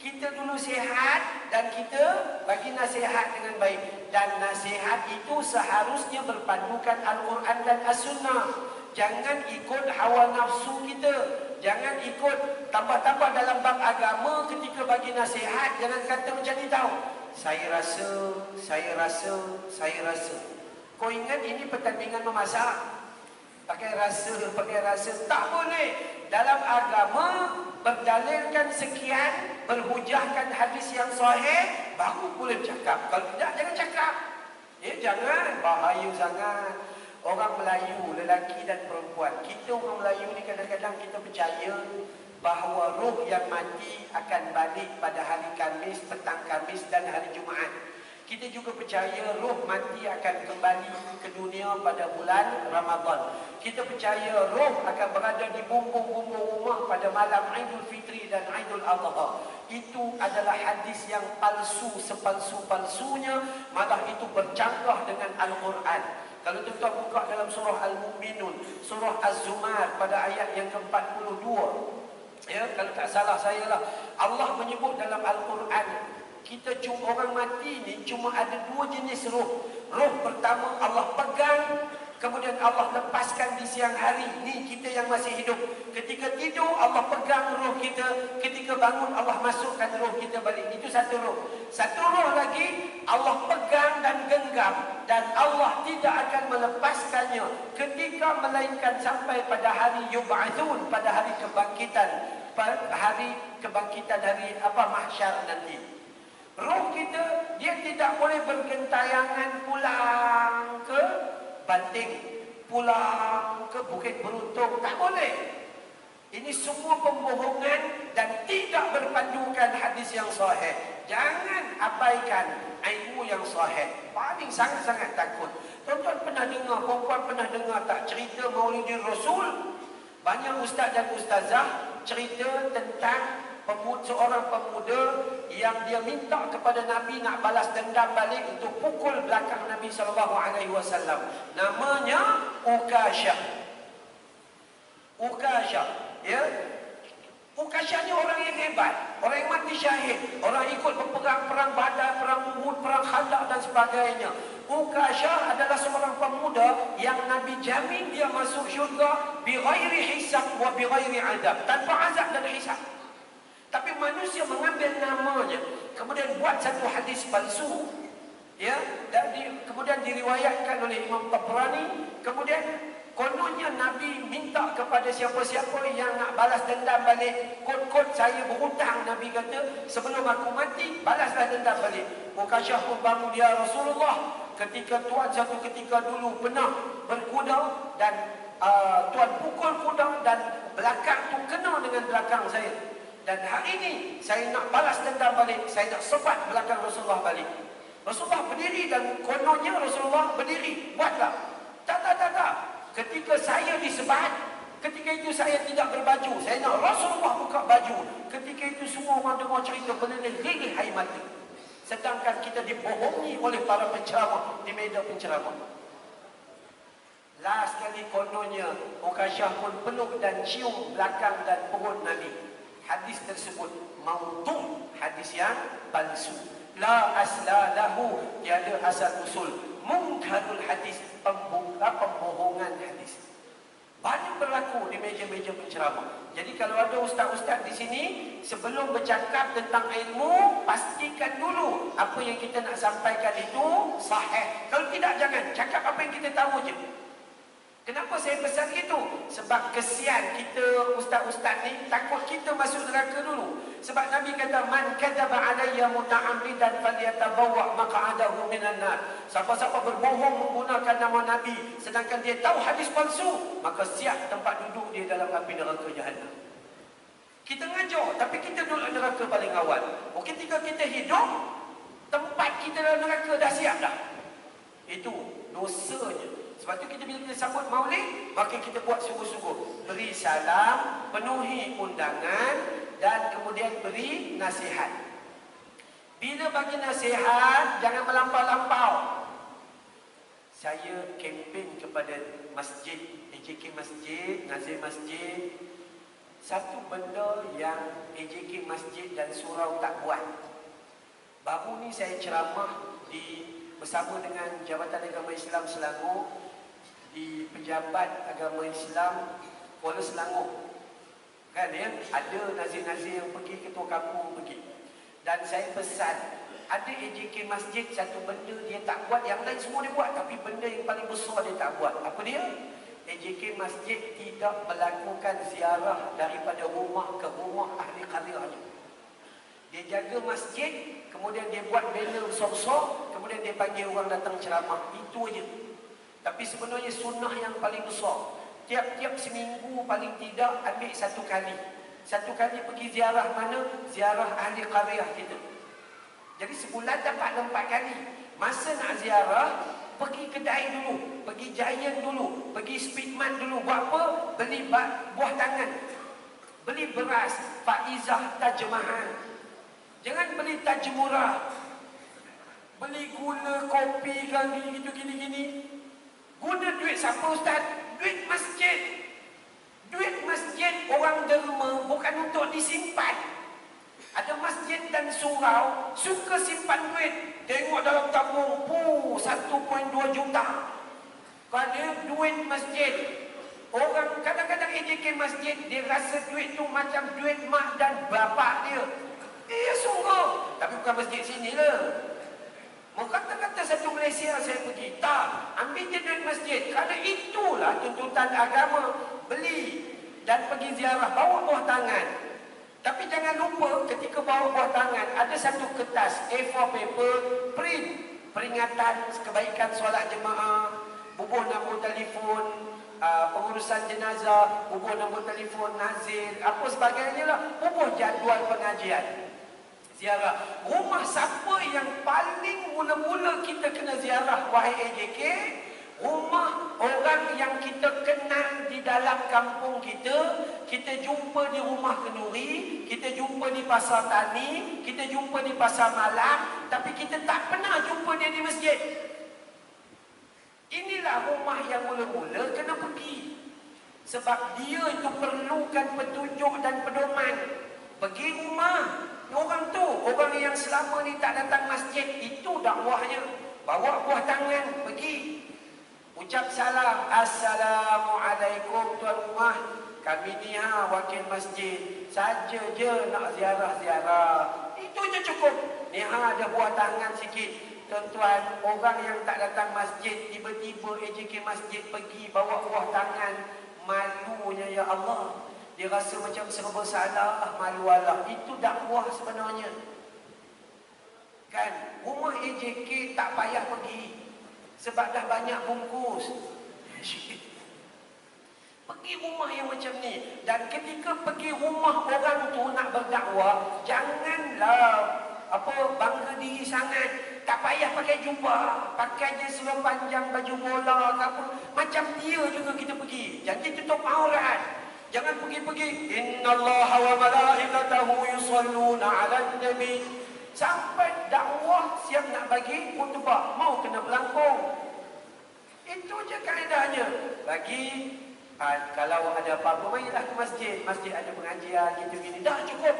Kita dulu sihat dan kita bagi nasihat dengan baik. Dan nasihat itu seharusnya berpandukan Al-Quran dan As-Sunnah. Jangan ikut hawa nafsu kita. Jangan ikut tambah-tambah dalam bab agama. Ketika bagi nasihat, jangan kata macam ni tahu. Saya rasa. Kau ingat ini pertandingan memasak? Pakai rasa. Tak boleh. Dalam agama, berdalilkan sekian, berhujahkan hadis yang sahih, baru boleh cakap. Kalau tidak, jangan cakap. Ya, jangan. Bahaya sangat. Orang Melayu, lelaki dan perempuan. Kita orang Melayu ni kadang-kadang kita percaya bahawa roh yang mati akan balik pada hari Khamis, petang Khamis dan hari Jumaat. Kita juga percaya roh mati akan kembali ke dunia pada bulan Ramadan. Kita percaya roh akan berada di bumbung-bumbung rumah pada malam Aidul Fitri dan Aidul Adha. Itu adalah hadis yang palsu, sepalsu-palsunya, malah itu bercanggah dengan Al-Quran. Kalau tuan-tuan buka dalam surah Al-Mu'minun, surah Az-Zumar pada ayat yang ke-42, ya, kalau tak salah saya lah, Allah menyebut dalam Al-Quran, kita cuma orang mati ni cuma ada dua jenis roh. Roh pertama Allah pegang, kemudian Allah lepaskan di siang hari. Ni kita yang masih hidup. Ketika tidur Allah pegang roh kita, ketika bangun Allah masukkan roh kita balik. Itu satu roh. Satu roh lagi Allah pegang dan genggam, dan Allah tidak akan melepaskannya ketika melainkan sampai pada hari yub'atsun, pada hari kebangkitan, hari kebangkitan, hari mahsyar nanti. Roh kita, dia tidak boleh bergentayangan pulang ke Banting, pulang ke Bukit Beruntung. Tak boleh. Ini semua pembohongan dan tidak berpandukan hadis yang sahih. Jangan abaikan ilmu yang sahih. Paling sangat-sangat takut. Tuan-tuan pernah dengar, perempuan pernah dengar tak cerita Maulidin Rasul? Banyak ustaz dan ustazah cerita tentang seorang pemuda yang dia minta kepada Nabi nak balas dendam balik untuk pukul belakang Nabi SAW. Namanya Ukasyah. Ukasyah, ya. Ukasyah ni orang yang hebat, orang yang mati syahid, orang ikut berperang, perang Badar, perang Uhud, perang Khandaq dan sebagainya. Ukasyah adalah seorang pemuda yang Nabi jamin dia masuk syurga bi ghairi hisab wa bi ghairi adab, tanpa azab dan hisab. Tapi manusia mengambil namanya, kemudian buat satu hadis palsu, ya, dan kemudian diriwayatkan oleh Imam Tabrani. Kemudian kononnya Nabi minta kepada siapa-siapa yang nak balas dendam balik, kod-kod saya berhutang, Nabi kata, sebelum aku mati balaslah dendam balik. Ukasyah pun bangun, ya Rasulullah, ketika tuan satu ketika dulu pernah berkuda dan tuan pukul kuda dan belakang tu kena dengan belakang saya. Dan hari ini saya nak balas dendam balik, saya nak sebat belakang Rasulullah balik. Rasulullah berdiri dan kononnya Rasulullah berdiri, buatlah. Tak. Ketika saya disebat, ketika itu saya tidak berbaju, saya nak Rasulullah buka baju. Ketika itu semua orang dengar cerita berleleh-leleh air mata. Sedangkan kita dibohongi oleh para penceramah di media penceramah. Last kali kononnya Ukasyah pun peluk dan cium belakang dan perut Nabi. Hadis tersebut maudhu', hadis yang palsu. La asla lahu, tiada asal usul. Mungkarul hadis, pembohongan hadis. Banyak berlaku di meja-meja penceramah. Jadi kalau ada ustaz-ustaz di sini, sebelum bercakap tentang ilmu, pastikan dulu apa yang kita nak sampaikan itu sahih. Kalau tidak, jangan cakap apa yang kita tahu je. Kenapa saya pesan itu? Sebab kesian kita ustaz-ustaz ni, takut kita masuk neraka dulu. Sebab Nabi kata, man kadzaba alayya muta'ammidan falyatabawwa maq'adahu minan nar. Siapa-siapa berbohong menggunakan nama Nabi sedangkan dia tahu hadis palsu, maka siap tempat duduk dia dalam api neraka jahanam. Kita ngajar tapi kita duduk neraka paling awal. Ketika kita hidup, tempat kita dalam neraka dah siap dah. Itu dosanya. Sebab tu kita bila kita sambut maulid, maka kita buat sungguh-sungguh. Beri salam, penuhi undangan dan kemudian beri nasihat. Bila bagi nasihat, jangan melampau-lampau. Saya kempen kepada masjid, AJK Masjid, Nazir Masjid. Satu benda yang AJK Masjid dan surau tak buat. Baru ni saya ceramah bersama dengan Jabatan Agama Islam Selangor, di Pejabat Agama Islam Kuala Selangor. Kan ya, ada nazir-nazir yang pergi, ketua kampung pergi. Dan saya pesan, ada AJK Masjid satu benda dia tak buat, yang lain semua dia buat, tapi benda yang paling besar dia tak buat. Apa dia? AJK Masjid tidak melakukan ziarah daripada rumah ke rumah ahli qaryahnya. Dia jaga masjid, kemudian dia buat banner besar-besar, kemudian dia panggil orang datang ceramah. Itu aja. Tapi sebenarnya sunnah yang paling besar, tiap-tiap seminggu paling tidak ambil satu kali. Satu kali pergi ziarah mana? Ziarah ahli qaryah kita. Jadi sebulan dapat 4 kali. Masa nak ziarah, pergi kedai dulu, pergi Giant dulu, pergi Speedman dulu. Buat apa? Beli buah tangan, beli beras, Faizah Tajmahan. Jangan beli taj murah, beli gula, kopi, gini-gini. Guna duit siapa Ustaz? Duit masjid. Duit masjid orang derma bukan untuk disimpan. Ada masjid dan surau suka simpan duit. Tengok dalam tabung, 1.2 juta. Kerana duit masjid. Orang kadang-kadang AJK masjid, dia rasa duit tu macam duit mak dan bapak dia. Sungguh. Tapi bukan masjid sini lah. Mau kata-kata satu Malaysia saya pergi. Tak, ambil je duit masjid. Kerana itulah tuntutan agama. Beli dan pergi ziarah, bawa buah tangan. Tapi jangan lupa ketika bawa buah tangan, ada satu kertas A4 paper, print peringatan kebaikan solat jemaah, bubuh nombor telefon, pengurusan jenazah, bubuh nombor telefon nazir, apa sebagainya lah, bubuh jadual pengajian ziarah. Rumah siapa yang paling mula-mula kita kena ziarah, wahai AJK? Rumah orang yang kita kenal di dalam kampung kita. Kita jumpa di rumah kenduri, kita jumpa di pasar tani, kita jumpa di pasar malam, tapi kita tak pernah jumpa dia di masjid. Inilah rumah yang mula-mula kena pergi. Sebab dia itu perlukan petunjuk dan pedoman. Pergi rumah orang tu, orang yang selama ni tak datang masjid, itu dakwahnya. Bawa buah tangan, pergi. Ucap salam, Assalamualaikum tuan rumah. Kami ni wakil masjid. Saja je nak ziarah-ziarah. Itu je cukup. Ni ada buah tangan sikit. Tuan-tuan, orang yang tak datang masjid, tiba-tiba AJK masjid pergi bawa buah tangan. Malunya ya Allah. Dia rasa macam serba salah, malu Allah. Itu dakwah sebenarnya. Kan, rumah AJK tak payah pergi. Sebab dah banyak bungkus. Pergi rumah yang macam ni. Dan ketika pergi rumah orang tu nak berdakwah, janganlah bangga diri sangat. Tak payah pakai jubah, pakai je seluar panjang, baju bola ke apa. Macam dia juga kita pergi. Jangan tutup aurat. Jangan pergi-pergi. Innallaha wa malaikatahu yusalluna 'alan nabi. Sampai dakwah siap nak bagi khutbah, mau kena pelangkung. Itu je kaedahnya. Bagi kalau ada apa-apa, marilah ke masjid. Masjid ada pengajian, gitu gini. Dah cukup.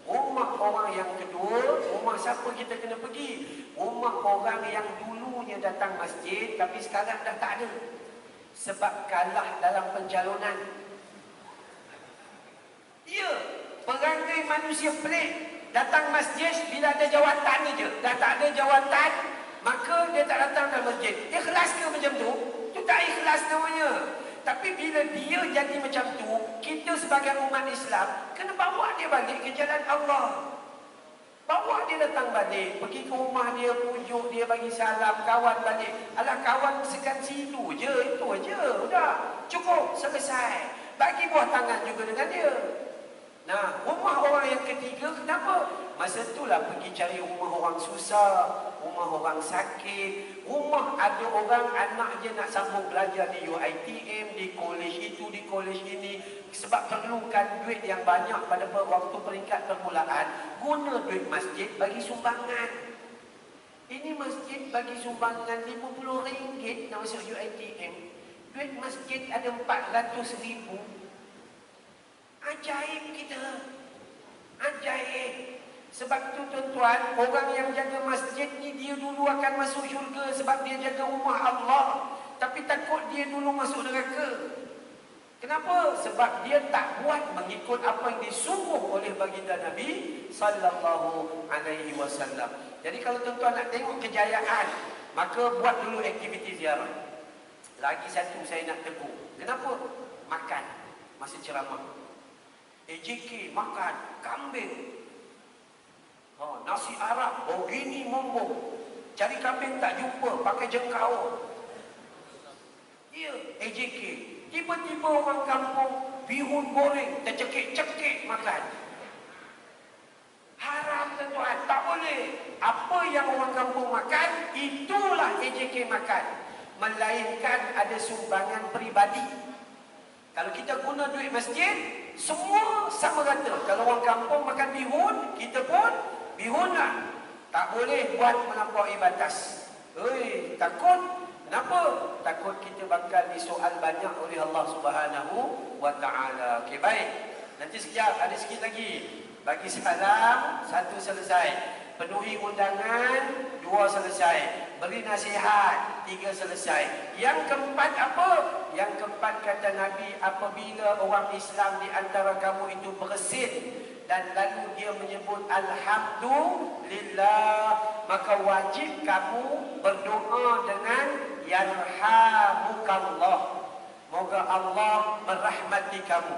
Rumah orang yang kedua, rumah siapa kita kena pergi? Rumah orang yang dulunya datang masjid, tapi sekarang dah tak ada. Sebab kalah dalam pencalonan. Ya, perangai manusia pelik. Datang masjid bila ada jawatan je. Dah tak ada jawatan, maka dia tak datang dalam masjid. Ikhlas ke macam tu? Itu tak ikhlas namanya. Tapi bila dia jadi macam tu, kita sebagai umat Islam kena bawa dia balik ke jalan Allah. Bawa dia datang balik, pergi ke rumah dia, pujuk dia, bagi salam, kawan balik. Alah, kawan sekat situ je, itu je. Udah, cukup, selesai. Bagi buah tangan juga dengan dia. Nah, rumah orang yang ketiga, kenapa? Masa itulah pergi cari rumah orang susah, rumah orang sakit, rumah ada orang anak je nak sambung belajar di UiTM, di kolej itu, di kolej ini. Sebab perlukan duit yang banyak pada waktu peringkat permulaan, guna duit masjid bagi sumbangan. Ini masjid bagi sumbangan RM50 nak masuk UiTM. Duit masjid ada 400,000. Ajaib kita. Ajaib. Sebab tu tuan-tuan, orang yang jaga masjid ni dia dulu akan masuk syurga sebab dia jaga rumah Allah. Tapi takut dia dulu masuk neraka. Kenapa? Sebab dia tak buat mengikut apa yang disuruh oleh baginda Nabi sallallahu alaihi wasallam. Jadi kalau tuan-tuan nak tengok kejayaan, maka buat dulu aktiviti ziarah. Lagi satu saya nak tegur. Kenapa? Makan masa ceramah. AJK makan kambing. Nasi Arab, begini mumbung. Cari kambing tak jumpa, pakai jengkau. Ya, AJK. Tiba-tiba orang kampung bihun goreng, tercekik-cekik makan. Haram tuan-tuan, tak boleh. Apa yang orang kampung makan, itulah AJK makan. Melainkan ada sumbangan peribadi. Kalau kita guna duit masjid, semua sama rata. Kalau orang kampung makan bihun, kita pun bihun lah. Tak boleh buat melampaui batas. Takut. Kenapa? Takut kita bakal disoal banyak oleh Allah Subhanahu wa Ta'ala. Okey, baik. Nanti sekejap, ada sikit lagi. Bagi salam, 1 selesai. Penuhi undangan, 2 selesai. Beri nasihat, 3 selesai. Yang keempat apa? Yang keempat kata Nabi, apabila orang Islam di antara kamu itu bersin dan lalu dia menyebut Alhamdulillah, maka wajib kamu berdoa dengan Yarhamukallah. Moga Allah merahmati kamu.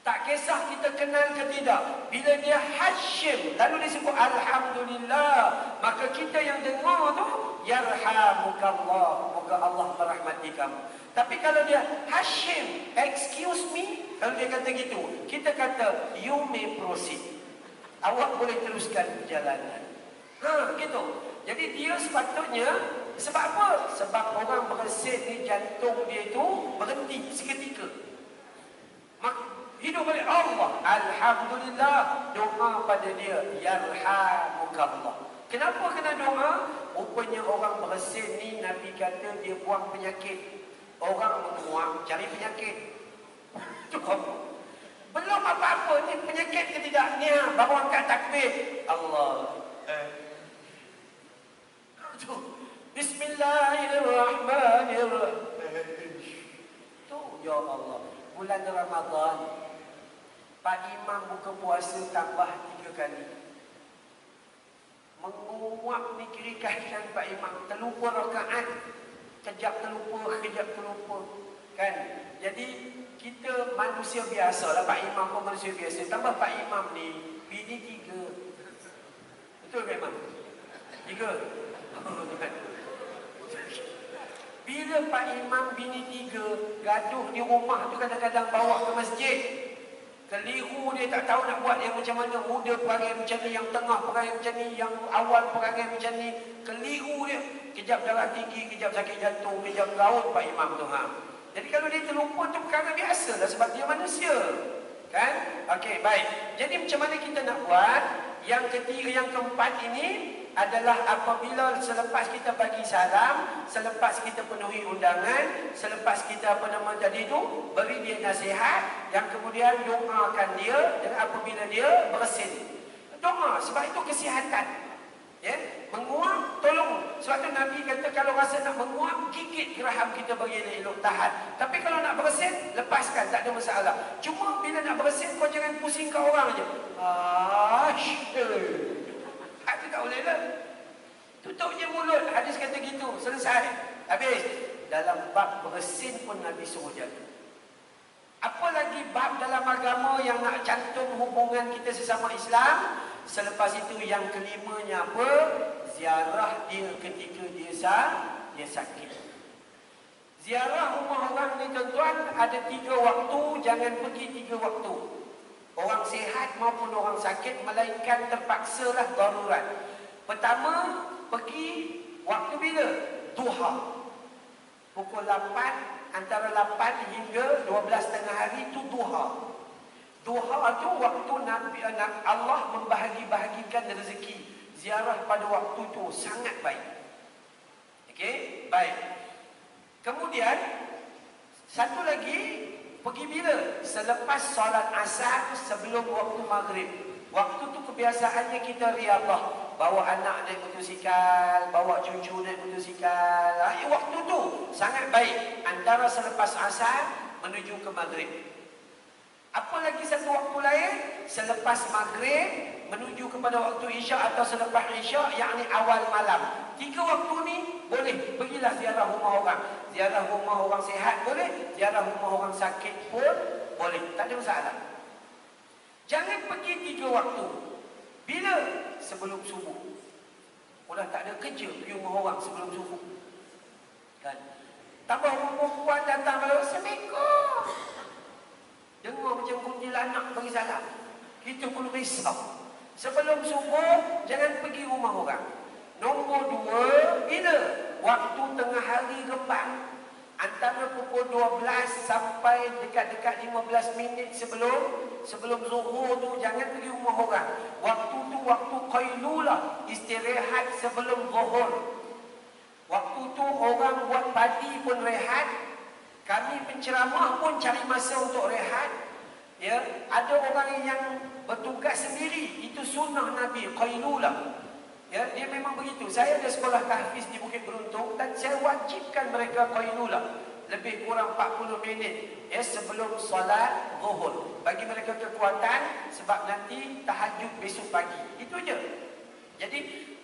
Tak kisah kita kenal ke tidak. Bila dia Hashim, lalu disebut Alhamdulillah, maka kita yang dengar tu Yarhamukallah, moga Allah merahmati kamu. Tapi kalau dia Hashim, excuse me, kalau dia kata gitu, kita kata you may proceed. Awak boleh teruskan perjalanan. Gitu. Jadi dia sepatutnya, sebab apa? Sebab orang bersin ni jantung dia itu berhenti seketika. Hidup balik Allah, Alhamdulillah, doa pada dia Yarhamukallah. Kenapa kena doa? Rupanya orang bersin ni Nabi kata dia buang penyakit. Orang menguap cari penyakit. Cukup. Belum apa-apa ni penyakit ke tidak ni, baru angkat takbir Allah. Bismillahirrahmanirrahim. Tu ya Allah, bulan Ramadan Pak Imam buka puasa tambah 3 kali. Menguap ni kiri kanan Pak Imam. Terlupa rakaat. Kejap terlupa, kejap terlupa. Kan? Jadi kita manusia biasa lah. Pak Imam pun manusia biasa. Tambah Pak Imam ni, bini 3. Betul ke Imam? 3? Bila Pak Imam bini 3 gaduh di rumah tu, kadang-kadang bawa ke masjid. Keliru dia, tak tahu nak buat yang macam mana. Muda perangai macam ni, yang tengah perangai macam ni, yang awal perangai macam ni. Keliru dia. Kejap darah tinggi, kejap sakit jantung, kejap gaut Pak Imam tu. Jadi kalau dia terlupa tu perkara biasa lah, sebab dia manusia. Kan? Okey, baik. Jadi macam mana kita nak buat? Yang ketiga, yang keempat ini adalah apabila selepas kita bagi salam, selepas kita penuhi undangan, selepas kita tadi tu beri dia nasihat, yang kemudian doakan dia, dan apabila dia bersin, doa, sebab itu kesihatan. Ya, menguap tolong. Sebab tu Nabi kata kalau rasa nak menguap, gigit geraham kita bagi elok tahan. Tapi kalau nak bersin, lepaskan, tak ada masalah. Cuma bila nak bersin, kau jangan pusing ke orang aja. Itu tak boleh lah. Tutup je mulut. Hadis kata gitu. Selesai. Habis. Dalam bab bersin pun Nabi suruh jaga. Apa lagi bab dalam agama yang nak cantum hubungan kita sesama Islam? Selepas itu yang kelimanya apa? Ziarah dia ketika dia sakit. Ziarah rumah orang ni tuan-tuan ada 3 waktu. Jangan pergi 3 waktu. Orang sihat maupun orang sakit, melainkan terpaksalah darurat. Pertama, pergi waktu bila? Duha. Pukul 8, antara 8 hingga 12 tengah hari itu duha. Duha tu waktu Nabi Allah membahagi-bahagikan rezeki. Ziarah pada waktu tu sangat baik. Okey, baik. Kemudian satu lagi, pergi bila? Selepas solat asar, sebelum waktu maghrib. Waktu tu kebiasaannya kita riyadhah. Bawa anak naik motosikal, bawa cucu naik motosikal. Waktu tu sangat baik. Antara selepas asar menuju ke maghrib. Apa lagi satu waktu lain? Selepas maghrib menuju kepada waktu isyak atau selepas isyak, yakni awal malam. 3 waktu ni boleh. Pergilah ziarah rumah orang. Ziarah rumah orang sihat boleh. Ziarah rumah orang sakit pun boleh. Tak ada masalah. Jangan pergi 3 waktu. Bila? Sebelum subuh. Udah tak ada kerja pergi rumah orang sebelum subuh. Kan? Tambah perempuan datang kalau Assalamualaikum. Dengar macam kuntilanak bagi salam. Kita perlu risau. Sebelum subuh, jangan pergi rumah orang. Nombor 2, bila? Waktu tengah hari rembang. Antara pukul 12 sampai dekat-dekat 15 minit sebelum zuhur tu, jangan pergi rumah orang. Waktu tu waktu qailulah, istirahat sebelum zuhur. Waktu tu orang buat padi pun rehat. Kami penceramah pun cari masa untuk rehat. Ya, ada orang yang bertugas sendiri, itu sunnah Nabi, qailulah. Ya, dia memang begitu. Saya ada sekolah tahfiz di Bukit Beruntung dan saya wajibkan mereka qailulah lebih kurang 40 minit ya sebelum solat zuhur. Bagi mereka kekuatan sebab nanti tahajud besok pagi. Itu je. Jadi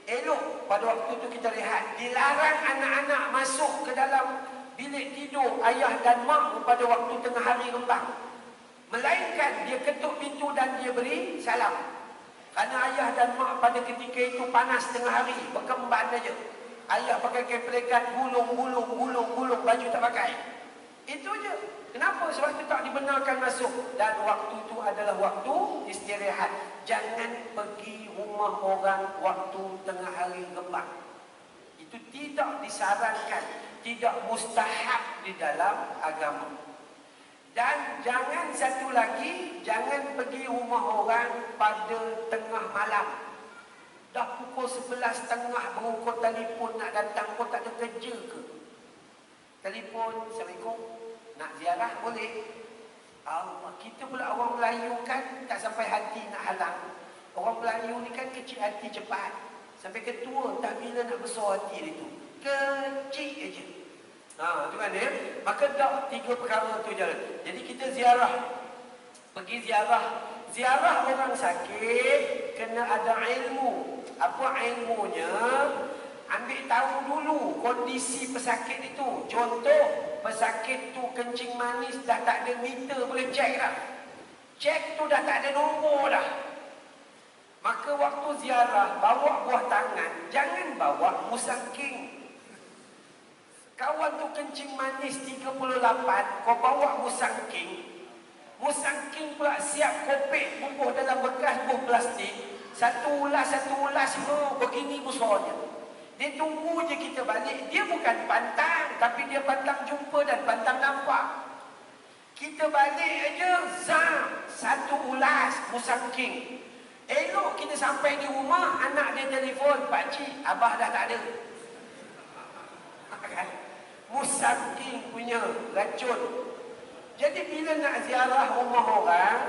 elok pada waktu tu kita rehat. Dilarang anak-anak masuk ke dalam bilik tidur ayah dan mak pada waktu tengah hari rembang. Melainkan dia ketuk pintu dan dia beri salam. Kerana ayah dan mak pada ketika itu panas tengah hari, berkemban saja. Ayah pakai keplekat, gulung, baju tak pakai. Itu je. Kenapa? Sebab itu tak dibenarkan masuk. Dan waktu itu adalah waktu istirahat. Jangan pergi rumah orang waktu tengah hari rembang. Itu tidak disarankan, tidak mustahab di dalam agama. Dan jangan satu lagi, jangan pergi rumah orang pada tengah malam. Dah pukul 11.30 berukut telefon nak datang pun tak ada kerja ke? Telefon, Assalamualaikum, nak ziarah boleh? Allah, kita pula orang Melayu kan tak sampai hati nak halang. Orang Melayu ni kan kecil hati cepat. Sampai ketua tak bila nak besar hati dia tu. Kecil aja. Tu kan ya. Maka dah 3 perkara tu je. Jadi kita ziarah. Pergi ziarah. Ziarah orang sakit kena ada ilmu. Apa ilmunya? Ambil tahu dulu kondisi pesakit itu. Contoh, pesakit tu kencing manis dah tak ada meter boleh cek dah. Cek tu dah tak ada nombor dah. Maka waktu ziarah bawa buah tangan, jangan bawa musangking. Kawan tu kencing manis 38, kau bawa musangking. Musangking pula siap kopek bubuh dalam bekas buah plastik. Satu ulas, begini besarnya. Dia tunggu je kita balik. Dia bukan pantang, tapi dia pantang jumpa dan pantang nampak. Kita balik aja, zam, 1 ulas musangking. Elok kita sampai di rumah, anak dia telefon, pakcik, abah dah tak ada. Musangking punya racun. Jadi bila nak ziarah rumah orang,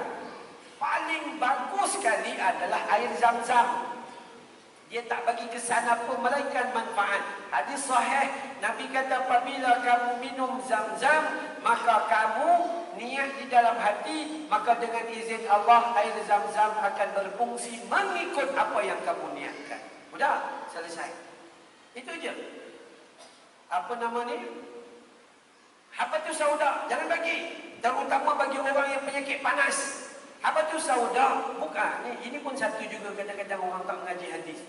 paling bagus sekali adalah air zam-zam. Dia tak bagi kesan apa, melainkan manfaat. Hadis sahih, Nabi kata apabila kamu minum zam-zam, maka kamu niat di dalam hati, maka dengan izin Allah air zam-zam akan berfungsi mengikut apa yang kamu niatkan. Sudah, selesai. Itu je. Apa nama ni? Habatus sauda, jangan bagi. Terutama bagi orang yang penyakit panas. Habatus sauda, bukan. Ini pun satu juga kadang-kadang orang tak mengaji hadis.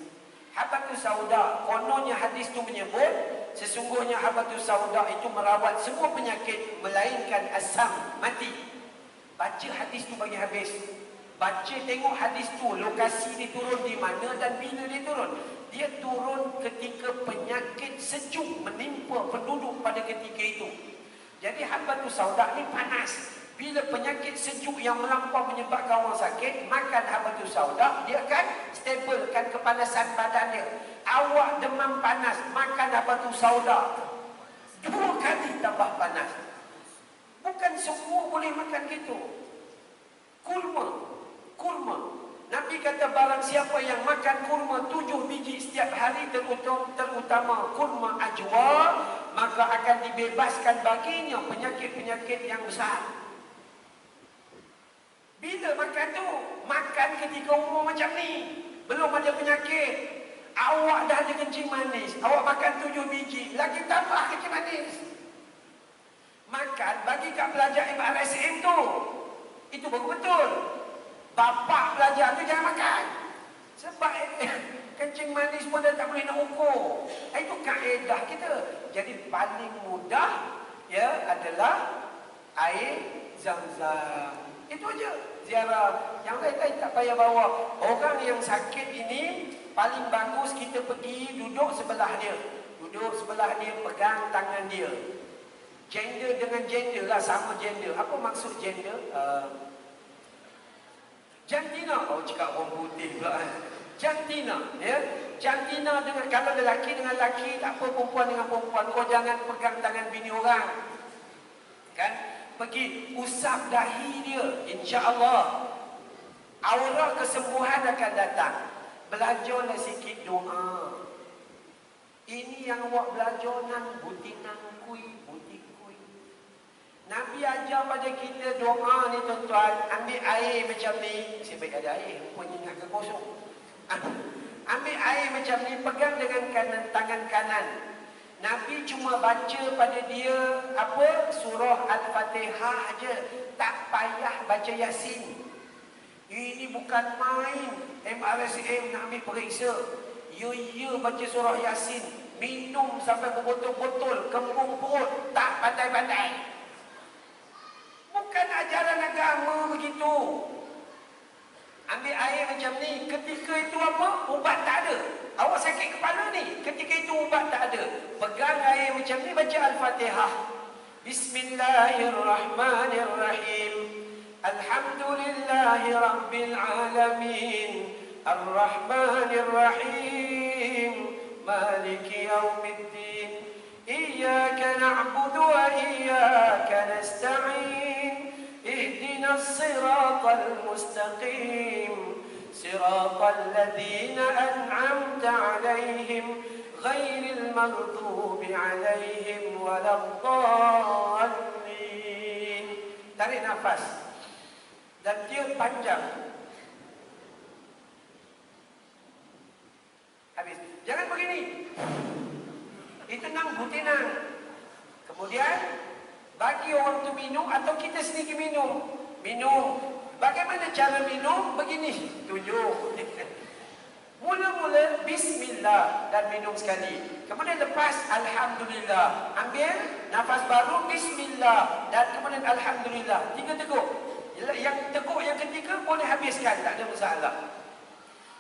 Habatus sauda, kononnya hadis tu menyebut, sesungguhnya habatus sauda itu merawat semua penyakit, melainkan asam, mati. Baca hadis tu bagi habis. Baca tengok hadis tu, lokasi dia turun di mana dan bila dia turun. Dia turun ketika penyakit sejuk menimpa penduduk pada ketika itu. Jadi habatus sauda ni panas. Bila penyakit sejuk yang melampau menyebabkan orang sakit, makan habatus sauda, dia akan stabilkan kepanasan badan dia. Awak demam panas, makan habatus sauda, 2 kali tambah panas. Bukan semua boleh makan gitu. Kurma. Nabi kata barang siapa yang makan kurma 7 biji setiap hari, terutama kurma ajwa, maka akan dibebaskan baginya penyakit-penyakit yang besar. Bila makan tu? Makan ketika umur macam ni, belum ada penyakit. Awak dah ada kencing manis, awak makan 7 biji, lagi tambah kencing manis. Makan bagi kat pelajar MRSM tu, itu baru betul. Bapak belajar tu jangan makan. Sebab kencing manis pun dah tak boleh nak ukur. Itu kaedah kita. Jadi paling mudah ya adalah air Zam-Zam. Itu aja. Ziarah. Yang lain-lain tak payah bawa. Orang yang sakit ini paling bagus kita pergi duduk sebelah dia. Duduk sebelah dia, pegang tangan dia. Gender dengan gender lah, sama gender. Apa maksud gender? Jantina. Oh, cakap orang putih pula. Jantina, ya. Jantina dengan, kalau lelaki dengan lelaki, tak apa, perempuan dengan perempuan. Kau jangan pegang tangan bini orang. Kan? Pergi usap dahi dia, insya-Allah aura kesembuhan akan datang. Belajarlah sikit doa. Ini yang awak belajar nan buti nan kui. Nabi ajar pada kita doa ni tuan-tuan, ambil air macam ni. Saya baik ada air, rupanya ingat ke kosong. Ambil air macam ni, pegang dengan tangan kanan. Nabi cuma baca pada dia apa? Surah Al-Fatihah aja. Tak payah baca Yasin. Ini bukan main. MRSM nak ambil periksa. Ya baca surah Yasin. Minum sampai berbotol-botol, kembung perut, tak pandai-pandai. Bukan ajaran agama begitu. Ambil air macam ni, ketika itu apa? Ubat tak ada. Awak sakit kepala ni, ketika itu ubat tak ada. Pegang air macam ni, baca Al-Fatihah. Bismillahirrahmanirrahim. Alhamdulillahi Rabbil Alamin. Ar-Rahmanirrahim. Maliki Yawmiddin. Iyaka na'budu wa iyaka nasta'in. اهدنا الصراط المستقيم صراط الذين أنعمت عليهم غير المغضوب عليهم ولا الضالين. Tarik nafas dan tiup panjang. Habis. Jangan begini. Itu nang butinang. Kemudian bagi orang tu minum atau kita sendiri minum. Minum. Bagaimana cara minum? Begini. Tunjuk. Mula-mula Bismillah dan minum sekali. Kemudian lepas Alhamdulillah. Ambil nafas baru Bismillah dan kemudian Alhamdulillah. 3 teguk. Yang teguk yang ketiga boleh habiskan. Tak ada masalah.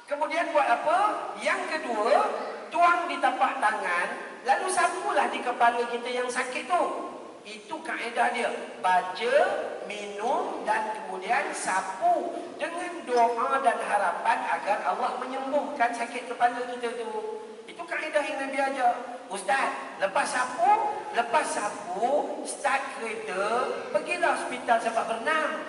Kemudian buat apa? Yang kedua, tuang di tapak tangan. Lalu sapulah di kepala kita yang sakit tu. Itu kaedah dia. Baca, minum dan kemudian sapu dengan doa dan harapan agar Allah menyembuhkan sakit kepala kita tu. Itu kaedah yang Nabi ajar. Ustaz, lepas sapu, start kereta, pergilah hospital sebab berenang.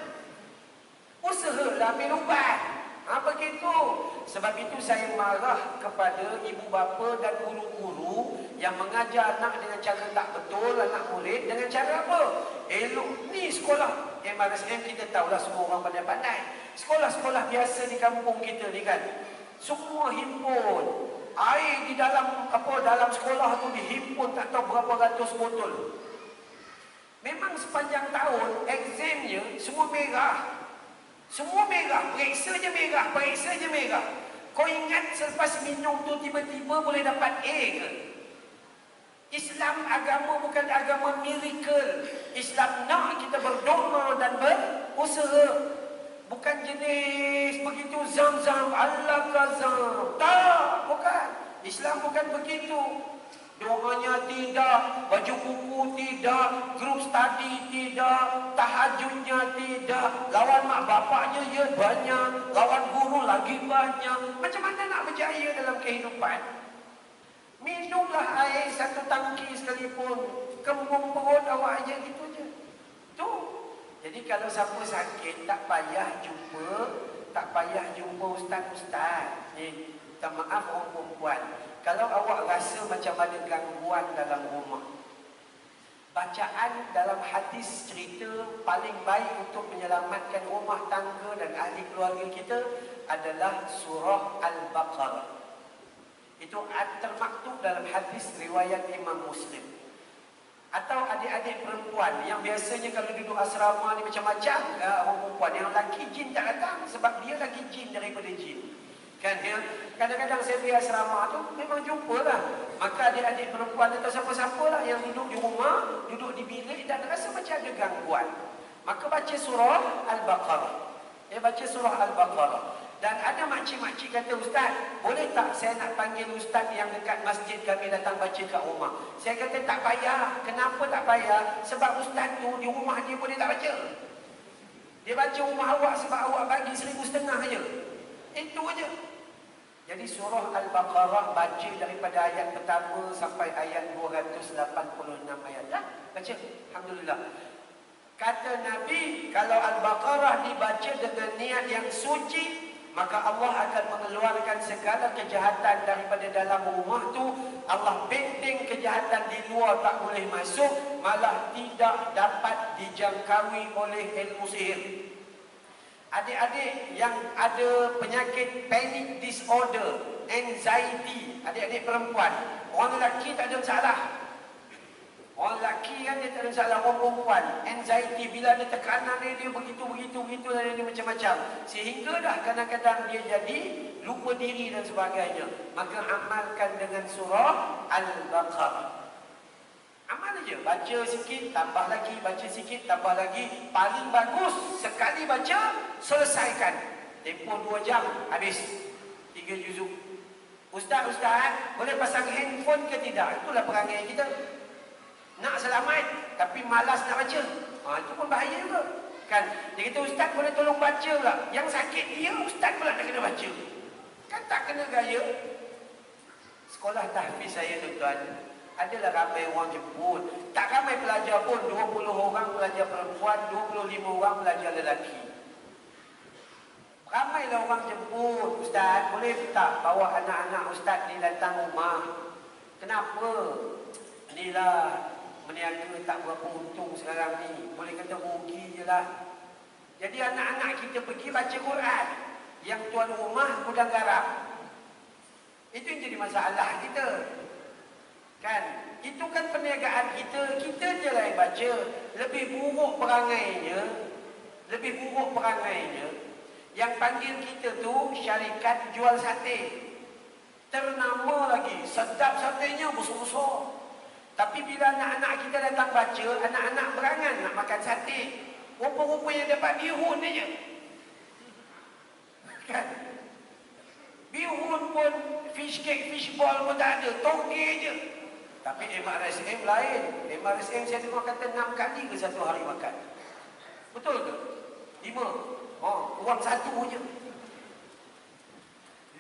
Usahalah minum ubat. Begitu. Sebab itu saya marah kepada ibu bapa dan guru-guru yang mengajar anak dengan cara tak betul, anak murid dengan cara apa? Elok ni sekolah MRSM kita tahulah semua orang pandai-pandai. Sekolah-sekolah biasa di kampung kita ni kan, semua himpun air di dalam dalam sekolah tu dihimpun tak tahu berapa ratus botol. Memang sepanjang tahun examnya semua merah. Semua merah, periksa je merah. Kau ingat selepas minum tu tiba-tiba boleh dapat A ke? Islam agama bukan agama miracle. Islam nak kita berdoa dan berusaha. Bukan jenis begitu zam-zam, Allah kazam. Tak, bukan. Islam bukan begitu. Doanya tidak, baju buku tidak, grup study tidak, tahajudnya tidak, lawan mak bapaknya ya banyak, lawan guru lagi banyak. Macam mana nak berjaya dalam kehidupan? Minumlah air 1 tangki sekalipun, kembung perut awak aja gitu je. Tu. Jadi kalau siapa sakit tak payah jumpa ustaz-ustaz. Minta maaf orang perempuan. Kalau awak rasa macam ada gangguan dalam rumah, bacaan dalam hadis cerita paling baik untuk menyelamatkan rumah tangga dan ahli keluarga kita adalah surah Al-Baqarah. Itu termaktub dalam hadis riwayat Imam Muslim. Atau adik-adik perempuan yang biasanya kalau duduk asrama ni macam-macam orang perempuan, yang lelaki jin tak datang sebab dia lagi jin daripada jin. Kan ya? Kadang-kadang saya pergi asrama tu memang jumpa lah. Maka adik-adik perempuan atau siapa-siapa lah yang duduk di rumah, duduk di bilik dan rasa macam ada gangguan. Maka baca surah Al-Baqarah. Baca surah Al-Baqarah. Dan ada makcik-makcik kata, Ustaz, boleh tak saya nak panggil Ustaz yang dekat masjid kami datang baca kat rumah? Saya kata tak payah. Kenapa tak payah? Sebab Ustaz tu di rumah dia boleh tak baca. Dia baca rumah awak sebab awak bagi 1,500 je. Itu aja. Jadi surah Al-Baqarah baca daripada ayat pertama sampai ayat 286 ayat. Dah, baca. Alhamdulillah. Kata Nabi, kalau Al-Baqarah dibaca dengan niat yang suci, maka Allah akan mengeluarkan segala kejahatan daripada dalam rumah tu. Allah benteng kejahatan di luar tak boleh masuk, malah tidak dapat dijangkaui oleh ilmu sihir. Adik-adik yang ada penyakit panic disorder, anxiety, adik-adik perempuan, orang lelaki tak ada masalah. Orang lelaki kan dia tak ada masalah, orang perempuan anxiety, bila ada tekanan dia begitu dan dia macam-macam, sehingga dah kadang-kadang dia jadi lupa diri dan sebagainya. Maka amalkan dengan surah Al-Baqarah. Amal aja, baca sikit, tambah lagi, baca sikit, tambah lagi. Paling bagus sekali baca, selesaikan. Tempoh 2 jam, habis 3 juzuk. Ustaz, boleh pasang handphone ke tidak? Itulah perangai kita. Nak selamat, tapi malas nak baca. Itu pun bahaya juga. Kan? Dia kata, Ustaz boleh tolong baca lah. Yang sakit dia, Ustaz pula nak kena baca. Kan tak kena gaya. Sekolah tahfiz saya tuan-tuan, adalah ramai orang jemput. Tak ramai pelajar pun, 20 orang pelajar perempuan, 25 orang pelajar lelaki. Ramailah orang jemput. Ustaz, boleh tak bawa anak-anak Ustaz ni datang rumah? Kenapa? Inilah meniaga tak berapa untung sekarang ni. Boleh kata rugi je lah. Jadi anak-anak kita pergi baca Quran, yang tuan rumah gudang garam. Itu yang jadi masalah kita. Kan? Itu kan perniagaan kita. Kita je lah yang baca. Lebih buruk perangainya. Yang panggil kita tu syarikat jual sate. Ternama lagi. Sedap satenya, besar-besar. Tapi bila anak-anak kita datang baca, anak-anak berangan nak makan sate. Rupa-rupanya dapat bihun je. Kan? Bihun pun, fish cake, fish ball pun tak ada. Toge je. Tapi MRSM lain. MRSM saya dengar kata 6 kali ke satu hari makan. Betul ke? 5. Kurang 1 je.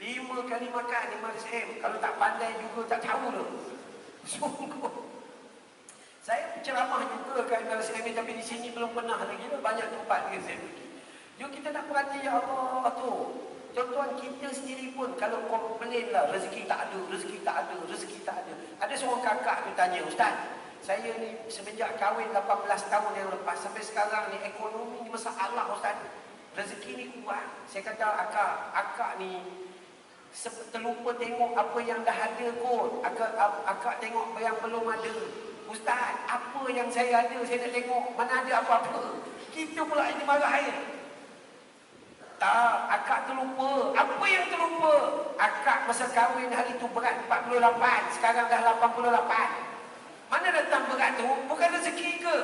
5 kali makan MRSM. Kalau tak pandai juga tak tahu tu. Sungguh. Saya ceramah juga kat MRSM ni, tapi di sini belum pernah lagi. Banyak tempat yang saya pergi. Jom kita nak perhati ya Allah tu. Tuan-tuan, kita sendiri pun kalau komplain lah, rezeki tak ada. Ada seorang kakak tu tanya, Ustaz, saya ni semenjak kahwin 18 tahun yang lepas sampai sekarang ni ekonomi ni masalah Ustaz. Rezeki ni kurang. Saya kata, akak ni terlupa tengok apa yang dah ada kot. Akak tengok yang belum ada. Ustaz, apa yang saya ada saya nak tengok, mana ada apa-apa. Kita pula yang dimarahin. Tak, akak terlupa. Apa yang terlupa? Akak masa kahwin hari tu berat 48, sekarang dah 88. Mana datang berat tu? Bukan rezeki ke?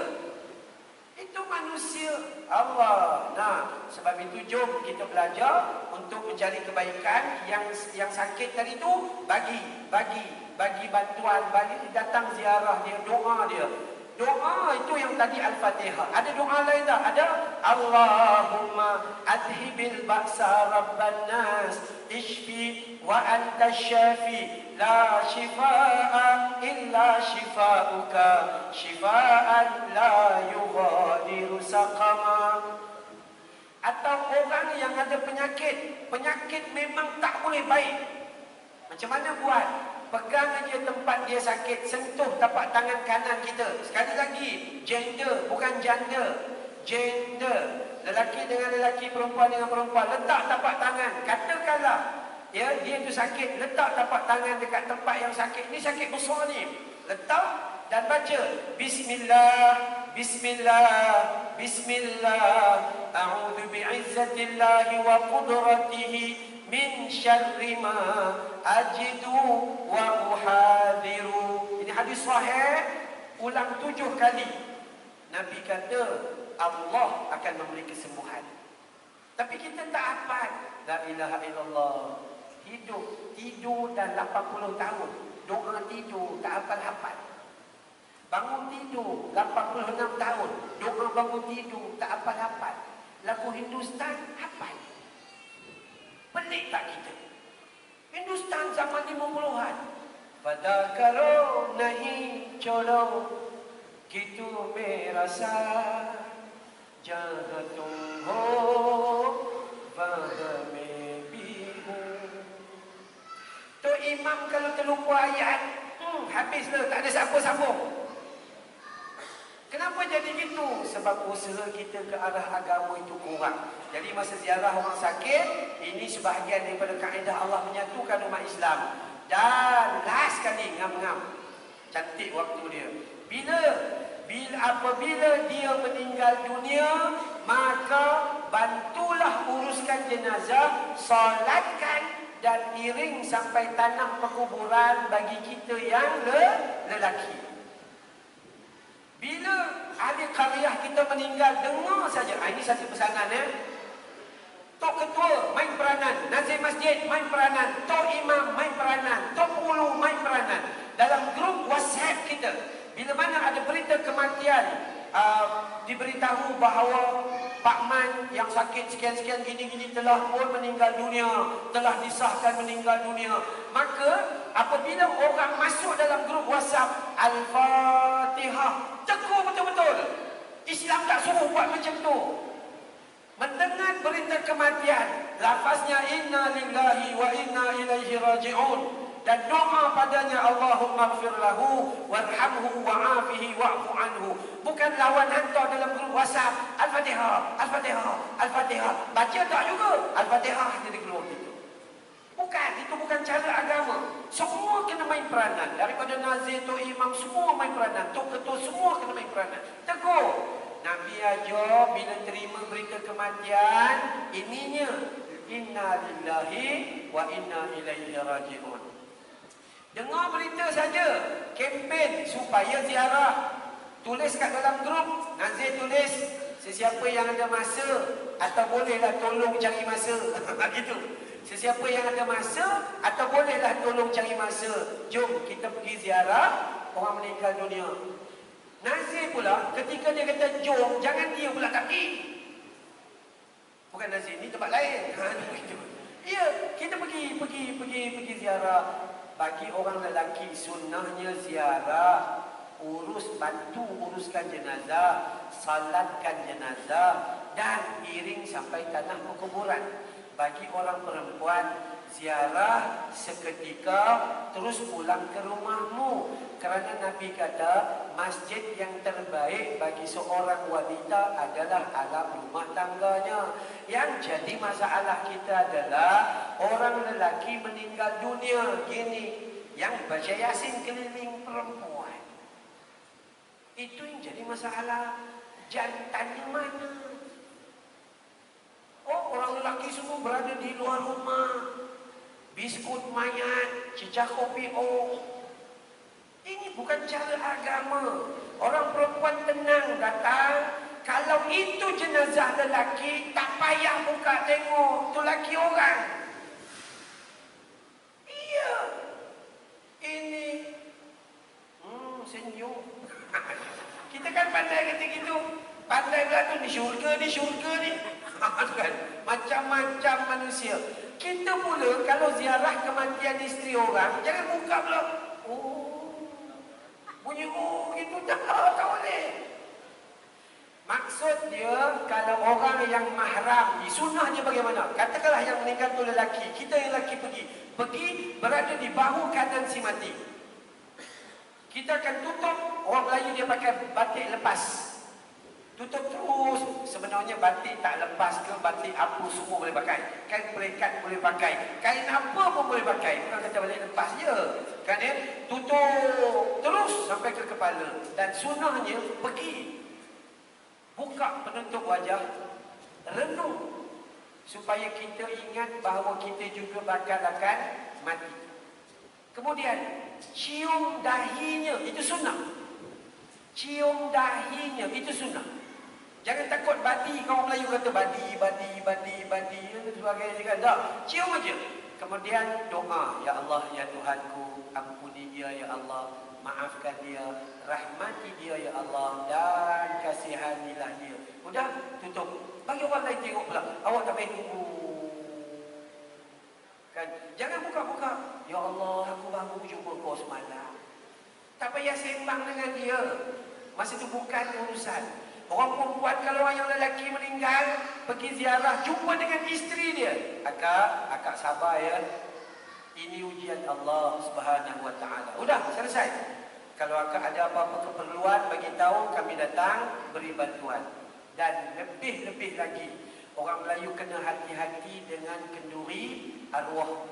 Itu manusia Allah. Nah, sebab itu jom kita belajar untuk mencari kebaikan. Yang sakit tadi tu bagi bantuan, datang ziarah dia, doa dia. Doa itu yang tadi Al-Fatihah. Ada doa lain tak? Ada. Allahumma adhibil ba'sa rabban nas, ishfi wa anta syafi, la shifaa illa shifauka, shifaan la yughadiru saqama. Atau orang yang ada penyakit memang tak boleh baik. Macam mana buat? Pegang aja tempat dia sakit, sentuh tapak tangan kanan kita. Sekali lagi, gender bukan janda. Gender, lelaki dengan lelaki, perempuan dengan perempuan. Letak tapak tangan. Katakanlah ya, dia tu sakit, letak tapak tangan dekat tempat yang sakit. Ni sakit besar ni. Letak dan baca Bismillah, Bismillah, A'udhu bi'izzatillahi wa qudratihi min syarri ma ajidu wa uhadiru. Ini hadis sahih, ulang 7 kali. Nabi kata Allah akan memberi kesembuhan. Tapi kita tak hafal. La ilaha illallah. Tidur dah 80 tahun. Doa tidur tak hafal-hafal. Bangun tidur 86 tahun. Doa bangun tidur tak hafal-hafal. Lagu Hindustan hafal. Pelik tak kita? Hindustan zaman 50-an. Pada karo nahi cholo kitu mera sa jahat tum ho vah me bihu. Tu imam kalau terlupa ayat, habislah, tak ada sambung-sambung. Kenapa jadi gitu? Sebab usaha kita ke arah agama itu kurang. Jadi masa ziarah orang sakit, ini sebahagian daripada kaedah Allah menyatukan umat Islam. Dan last sekali ngam-ngam. Cantik waktu dia. Apabila dia meninggal dunia, maka bantulah uruskan jenazah, solatkan dan iring sampai tanah perkuburan bagi kita yang lelaki. Bila ahli qaryah kita meninggal, dengar saja. Ini satu pesanan ya. Tok ketua main peranan, nazir masjid main peranan, tok imam main peranan, tok ulu main peranan. Dalam grup WhatsApp kita, bila mana ada berita kematian, diberitahu bahawa Pak Man yang sakit sekian-sekian gini-gini telah pun meninggal dunia, telah disahkan meninggal dunia. Maka apabila orang masuk dalam grup WhatsApp, Al-Fatihah, tegur betul-betul. Islam tak suruh buat macam tu. Mendengar berita kematian, lafaznya inna lillahi wa inna ilaihi raji'un, dan doa padanya Allahumma ighfir lahu warhamhu wa'afihi wa'fu anhu. Bukan lawan hantar dalam grup WhatsApp, Al-Fatihah, Al-Fatihah, Al-Fatihah. Baca tak juga Al-Fatihah jadi keluar gitu. Bukan, itu bukan cara agama. Semua kena main peranan. Daripada nazir, tok imam, semua main peranan. Tok ketua, semua kena main peranan. Tegur. Nabi ajar bila terima berita kematian, ininya inna lillahi wa inna ilaihi raji'un. Dengar berita saja, kempen supaya ziarah. Tulis kat dalam grup, nazir tulis, sesiapa yang ada masa atau bolehlah tolong cari masa. Gitu. Sesiapa yang ada masa atau bolehlah tolong cari masa. Jom kita pergi ziarah orang meninggal dunia. Nazir pula ketika dia kata jom, jangan dia pula tak pergi. Bukan nazir, ni tempat lain. Ya, kita pergi ziarah. Bagi orang lelaki sunnahnya ziarah, bantu uruskan jenazah, salatkan jenazah dan iring sampai tanah perkuburan. Bagi orang perempuan, ziarah seketika terus pulang ke rumahmu. Kerana Nabi kata masjid yang terbaik bagi seorang wanita adalah alam rumah tangganya. Yang jadi masalah kita adalah orang lelaki meninggal dunia gini, yang baca Yasin keliling perempuan. Itu yang jadi masalah. Jantannya mana? Oh, orang lelaki semua berada di luar rumah. Biskut mayat, cicah kopi Ini bukan cara agama. Orang perempuan tenang datang. Kalau itu jenazah lelaki, tak payah buka tengok. Itu lelaki orang. Iya. Ini senyum. Kita kan pandai kata gitu. Pandai pula tu, ni syurga ni. Macam-macam manusia. Kita pula kalau ziarah kematian isteri orang, jangan buka pula. Bunyi gitu tak boleh. Maksud dia, kalau orang yang mahram, sunnah dia bagaimana? Katakanlah yang meninggal tu lelaki, kita yang lelaki pergi berada di bahu kanan si mati. Kita akan tutup. Orang Melayu dia pakai batik lepas. Tutup terus. Sebenarnya batik tak lepas ke, batik apa semua boleh pakai. Kain pelikat boleh pakai. Kain apa pun boleh pakai. Bukan kata balik lepas je. Kan ya? Tutup terus sampai ke kepala. Dan sunnahnya pergi. Buka penutup wajah. Renung. supaya kita ingat bahawa kita juga bakal akan mati. Kemudian cium dahinya, itu sunnah. Cium dahinya, itu sunnah. Jangan takut badi. Kau Melayu kata badi dan sebagainya kan. Tak, cium aja. Kemudian doa, ya Allah, ya Tuhanku, ampuni dia ya Allah, maafkan dia, rahmati dia ya Allah, dan kasihanilah dia. Udah, tutup. Bagi orang lain tengok pula. Awak tak payah tunggu. Kan? Jangan buka-buka. Ya Allah, aku baru jumpa kau semalam. Tak payah sembang dengan dia. Masa itu bukan urusan. Orang perempuan kalau yang lelaki meninggal, pergi ziarah, jumpa dengan isteri dia. Akak sabar ya. Ini ujian Allah Subhanahu Wa Taala. Udah, selesai. Kalau akak ada apa-apa keperluan, bagi tahu, kami datang beri bantuan. Dan lebih-lebih lagi, orang Melayu kena hati-hati dengan kenduri arwah.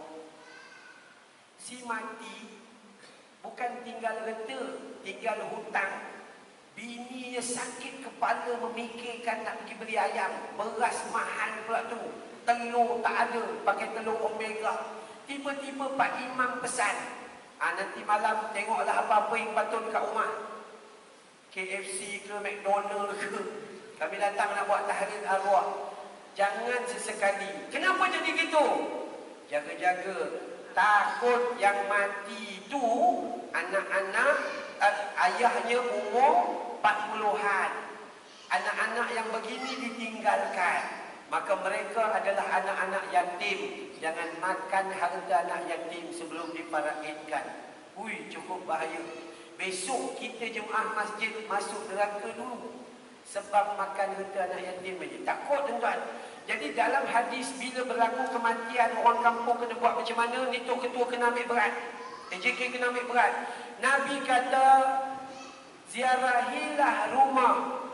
Si mati bukan tinggal reta, tinggal hutang. Bininya sakit kepala memikirkan nak pergi beli ayam, beras mahal pula tu, telur tak ada, pakai telur omega. Tiba-tiba Pak Imam pesan, nanti malam tengoklah apa-apa yang patut kat rumah, KFC ke McDonald ke, kami datang nak buat tahlil arwah. Jangan sesekali. Kenapa jadi gitu? Jaga-jaga. Takut yang mati tu anak-anak, ayahnya umur 40-an. Anak-anak yang begini ditinggalkan, maka mereka adalah anak-anak yatim. Jangan makan harta anak yatim sebelum diparakitkan. Ui, cukup bahaya. Besok kita jemaah masjid masuk neraka dulu sebab makan harta anak yatim aja. Takut tuan-tuan. Jadi dalam hadis, bila berlaku kematian, orang kampung kena buat macam mana? Nito ketua kena ambil berat, AJK kena ambil berat. Nabi kata, ziarahilah rumah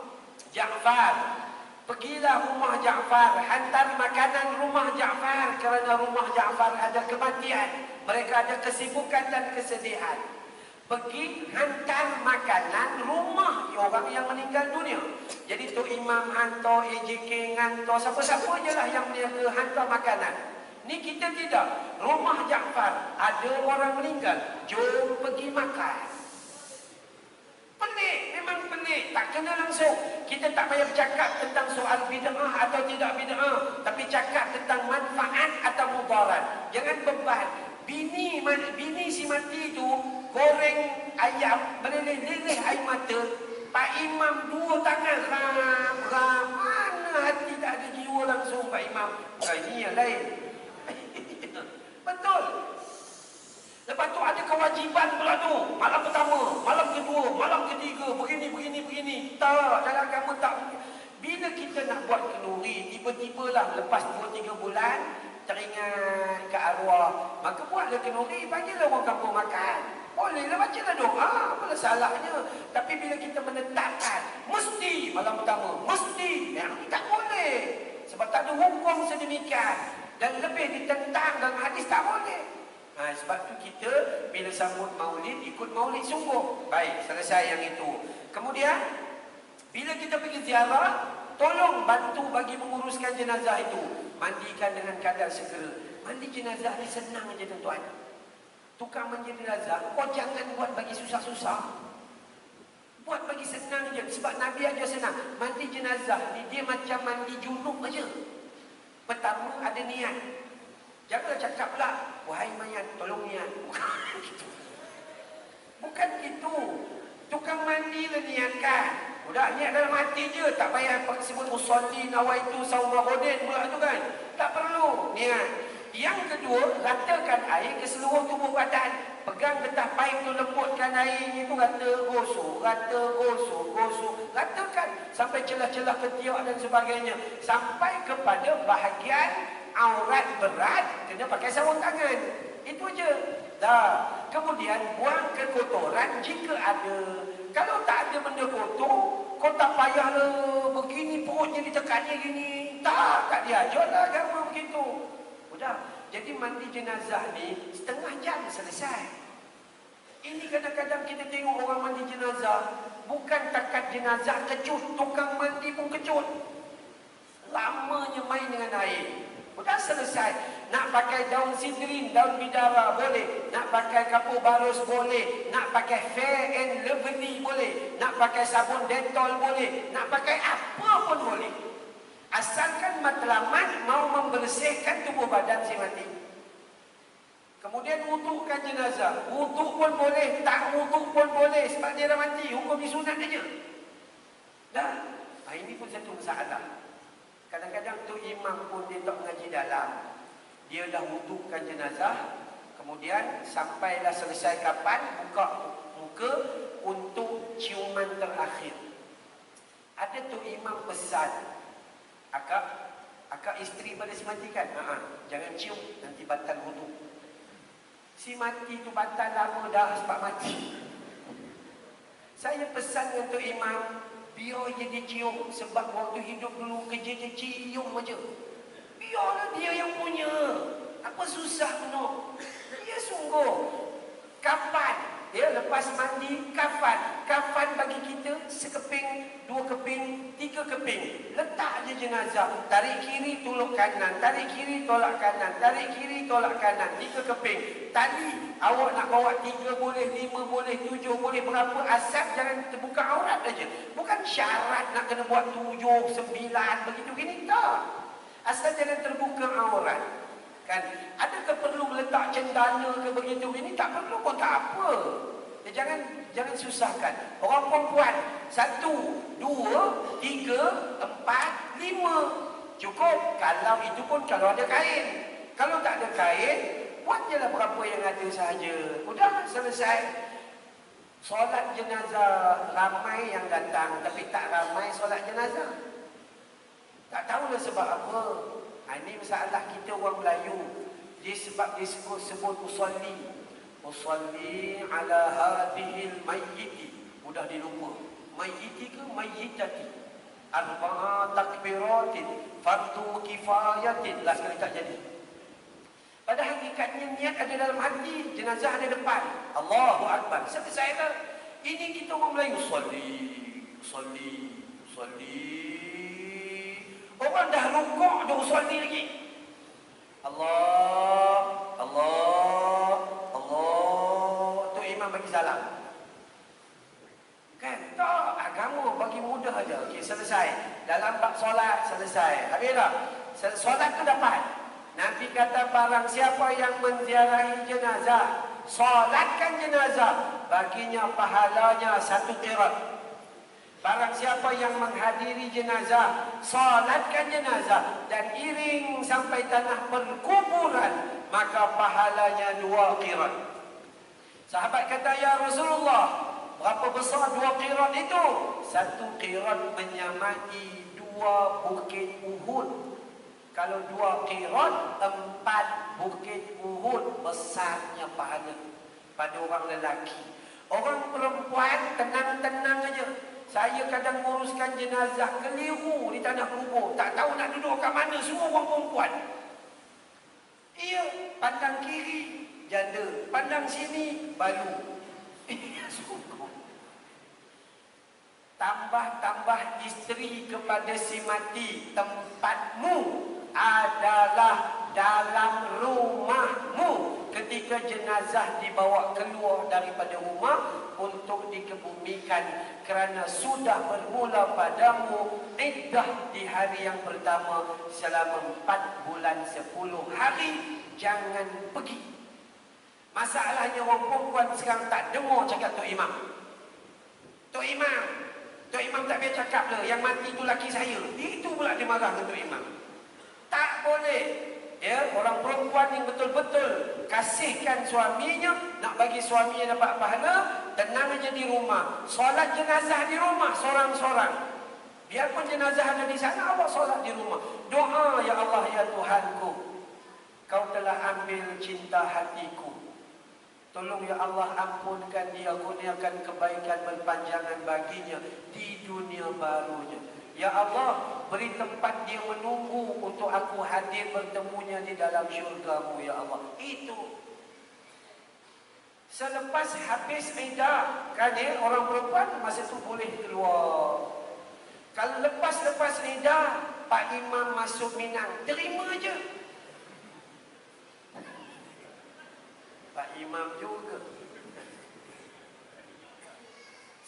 Ja'far. Pergilah rumah Ja'far, hantar makanan rumah Ja'far, kerana rumah Ja'far ada kematian. Mereka ada kesibukan dan kesedihan. Pergi hantar makanan rumah orang yang meninggal dunia. Jadi tu imam hantar, AJK hantar, siapa-siapa je lah yang niaga hantar makanan. Ni kita tidak. Rumah Ja'far, ada orang meninggal, jom pergi makan. Pelik, memang pelik. Tak kena langsung. Kita tak payah bercakap tentang soal bid'ah atau tidak bid'ah, tapi cakap tentang manfaat atau mudarat. Jangan beban. Bini si mati tu goreng ayam, meleleh-leleh air mata. Pak Imam dua tangan ram. Mana hati tak ada jiwa langsung Pak Imam. Ini yang lain. Betul. Lepas tu ada kewajiban pula tu. Malam pertama, malam kedua, malam ketiga, begini. Tak, dalam agama tak. Bila kita nak buat kenduri, tiba-tiba lah lepas 2-3 bulan teringat ke arwah, maka buatlah kenduri, bagilah orang kampung makan. Bolehlah, bacalah doa, apalah salahnya. Tapi bila kita menetapkan mesti malam pertama, mesti, yang tak boleh. Sebab tak ada hukum sedemikian. Dan lebih ditentang dalam hadis, tak boleh. Sebab tu kita bila sambut maulid, ikut maulid sungguh. Baik, selesai yang itu. Kemudian bila kita pergi ziarah, tolong bantu bagi menguruskan jenazah itu. Mandikan dengan kadar segera. Mandi jenazah ni senang aja tuan-tuan. Tukang mandi jenazah, kau jangan buat bagi susah-susah. Buat bagi senang je. Sebab Nabi aja senang. Mandi jenazah ni dia macam mandi junub aja. Pertama ada niat. Janganlah cakap pula, wahai mayat, tolong niat. Bukan gitu. Bukan gitu. Tukang mandi lah niatkan. Udah niat dalam hati je, tak payah sebut usolli nawaitu sauma ghadin pula tu kan. Tak perlu niat. Yang kedua, ratakan air ke seluruh tubuh badan. Pegang getah paip tu, lembutkan airnya tu, rata gosok, ratakan sampai celah-celah ketiak dan sebagainya, sampai kepada bahagian aurat berat kena pakai sarung tangan. Itu je. Dah. Kemudian buang kekotoran jika ada. Kalau tak ada benda kotor, kau tak payahlah begini perutnya ditekannya gini. Tak diajarlah agama begitu. Udah. Jadi mandi jenazah ni setengah jam selesai. Ini kadang-kadang kita tengok orang mandi jenazah, bukan takat jenazah kecut, tukang mandi pun kecut. Lamanya main dengan air. Dah selesai. Nak pakai daun sidrin, daun bidara boleh. Nak pakai kapur barus boleh. Nak pakai Fair and Lovely boleh. Nak pakai sabun Dettol boleh. Nak pakai apa pun boleh. Asalkan matlamat mau membersihkan tubuh badan si mati. Kemudian wudukkan jenazah. Wuduk pun boleh, tak wuduk pun boleh sebab dia dah mati. Hukum disunat aja. Dah. Ini pun satu masalah. Kadang-kadang tu imam pun dia tak mengaji dalam. Dia dah wudukkan jenazah. Kemudian sampailah selesai kapan, buka muka untuk ciuman terakhir. Ada tu imam pesan. Akak isteri pada si mati kan? Jangan cium, nanti batal wuduk. Si mati tu batal lama dah sebab mati. Saya pesan untuk imam, biar je dia cium. Sebab waktu hidup dulu kerja je cium aja. Biarlah dia yang punya. Apa susah penuh. Dia sungguh. Kapan? Ya, lepas mandi, kafan. Kafan bagi kita sekeping, 2 keping, 3 keping. Letak je jenazah. Tarik kiri, tolak kanan. Tarik kiri, tolak kanan. Tarik kiri, tolak kanan. 3 keping. Tadi awak nak bawa 3 boleh, 5 boleh, 7 boleh. Berapa asal jangan terbuka aurat aja. Bukan syarat nak kena buat 7, 9, begitu gini. Tak. Asal jangan terbuka aurat. Kan? Adakah perlu letak cendana ke begitu ini? Tak perlu pun tak apa. Jangan susahkan. Orang perempuan 1, 2, 3, 4, 5 cukup. Kalau itu pun kalau ada kain. Kalau tak ada kain, buat je lah berapa yang ada sahaja. Sudah selesai. Solat jenazah ramai yang datang, tapi tak ramai solat jenazah. Tak tahulah sebab apa. Ini masalah kita orang Melayu. Dia sebab disebut usalli. Usalli ala hadhil mayyiti. Mudah dilupa. Mayyiti ke mayyitati? Arba'a takbiratin. Fardu kifayatin. Last kali tak jadi. Pada hakikatnya niat ada dalam hati. Jenazah ada depan. Allahu Akbar. Selesai dah. Ini kita orang Melayu. Usalli. Usalli. Usalli. Orang dah rukuk, dah usalli lagi. Allah, Allah, Allah. Tu imam bagi salam. Kan? Tak, agama bagi mudah aja. Okey, selesai. Dalam bab solat, selesai. Habis dah. Solat tu dapat. Nabi kata barang siapa yang menziarahi jenazah, solatkan jenazah, baginya pahalanya 1 qirat. Barang siapa yang menghadiri jenazah, solatkan jenazah dan iring sampai tanah perkuburan, maka pahalanya 2 qirat. Sahabat kata, ya Rasulullah, berapa besar 2 qirat itu? 1 qirat menyamai 2 bukit Uhud. Kalau 2 qirat, 4 bukit Uhud. Besarnya pahala pada orang lelaki. Orang perempuan tenang-tenang aja. Saya kadang nguruskan jenazah keliru di tanah kubur. Tak tahu nak duduk kat mana, semua orang perempuan. Iya, pandang kiri janda, pandang sini balu. Sungguh. Tambah-tambah isteri kepada si mati. Tempatmu adalah dalam rumahmu. Ketika jenazah dibawa keluar daripada rumah untuk dikebumikan, kerana sudah bermula padamu iddah di hari yang pertama selama 4 bulan 10 hari, jangan pergi. Masalahnya orang perempuan sekarang tak dengar cakap Tok Imam. Tok Imam tak biar cakap lah, yang mati tu laki saya. Itu pula dia marah dengan Tok Imam. Tak boleh. Ya, orang perempuan yang betul-betul kasihkan suaminya, nak bagi suaminya dapat pahala, tenang aja di rumah. Solat jenazah di rumah seorang-seorang. Biarpun jenazah ada di sana, awak solat di rumah. Doa, ya Allah, ya Tuhanku, Kau telah ambil cinta hatiku. Tolong ya Allah, ampunkan dia, kurniakan kebaikan berpanjangan baginya di dunia barunya. Ya Allah, beri tempat dia menunggu untuk aku hadir bertemunya di dalam syurga-Mu, ya Allah. Itu. Selepas habis iddah, kan ya, orang perempuan masa tu boleh keluar. Kalau lepas iddah, Pak Imam masuk Minang, terima je. Pak Imam juga.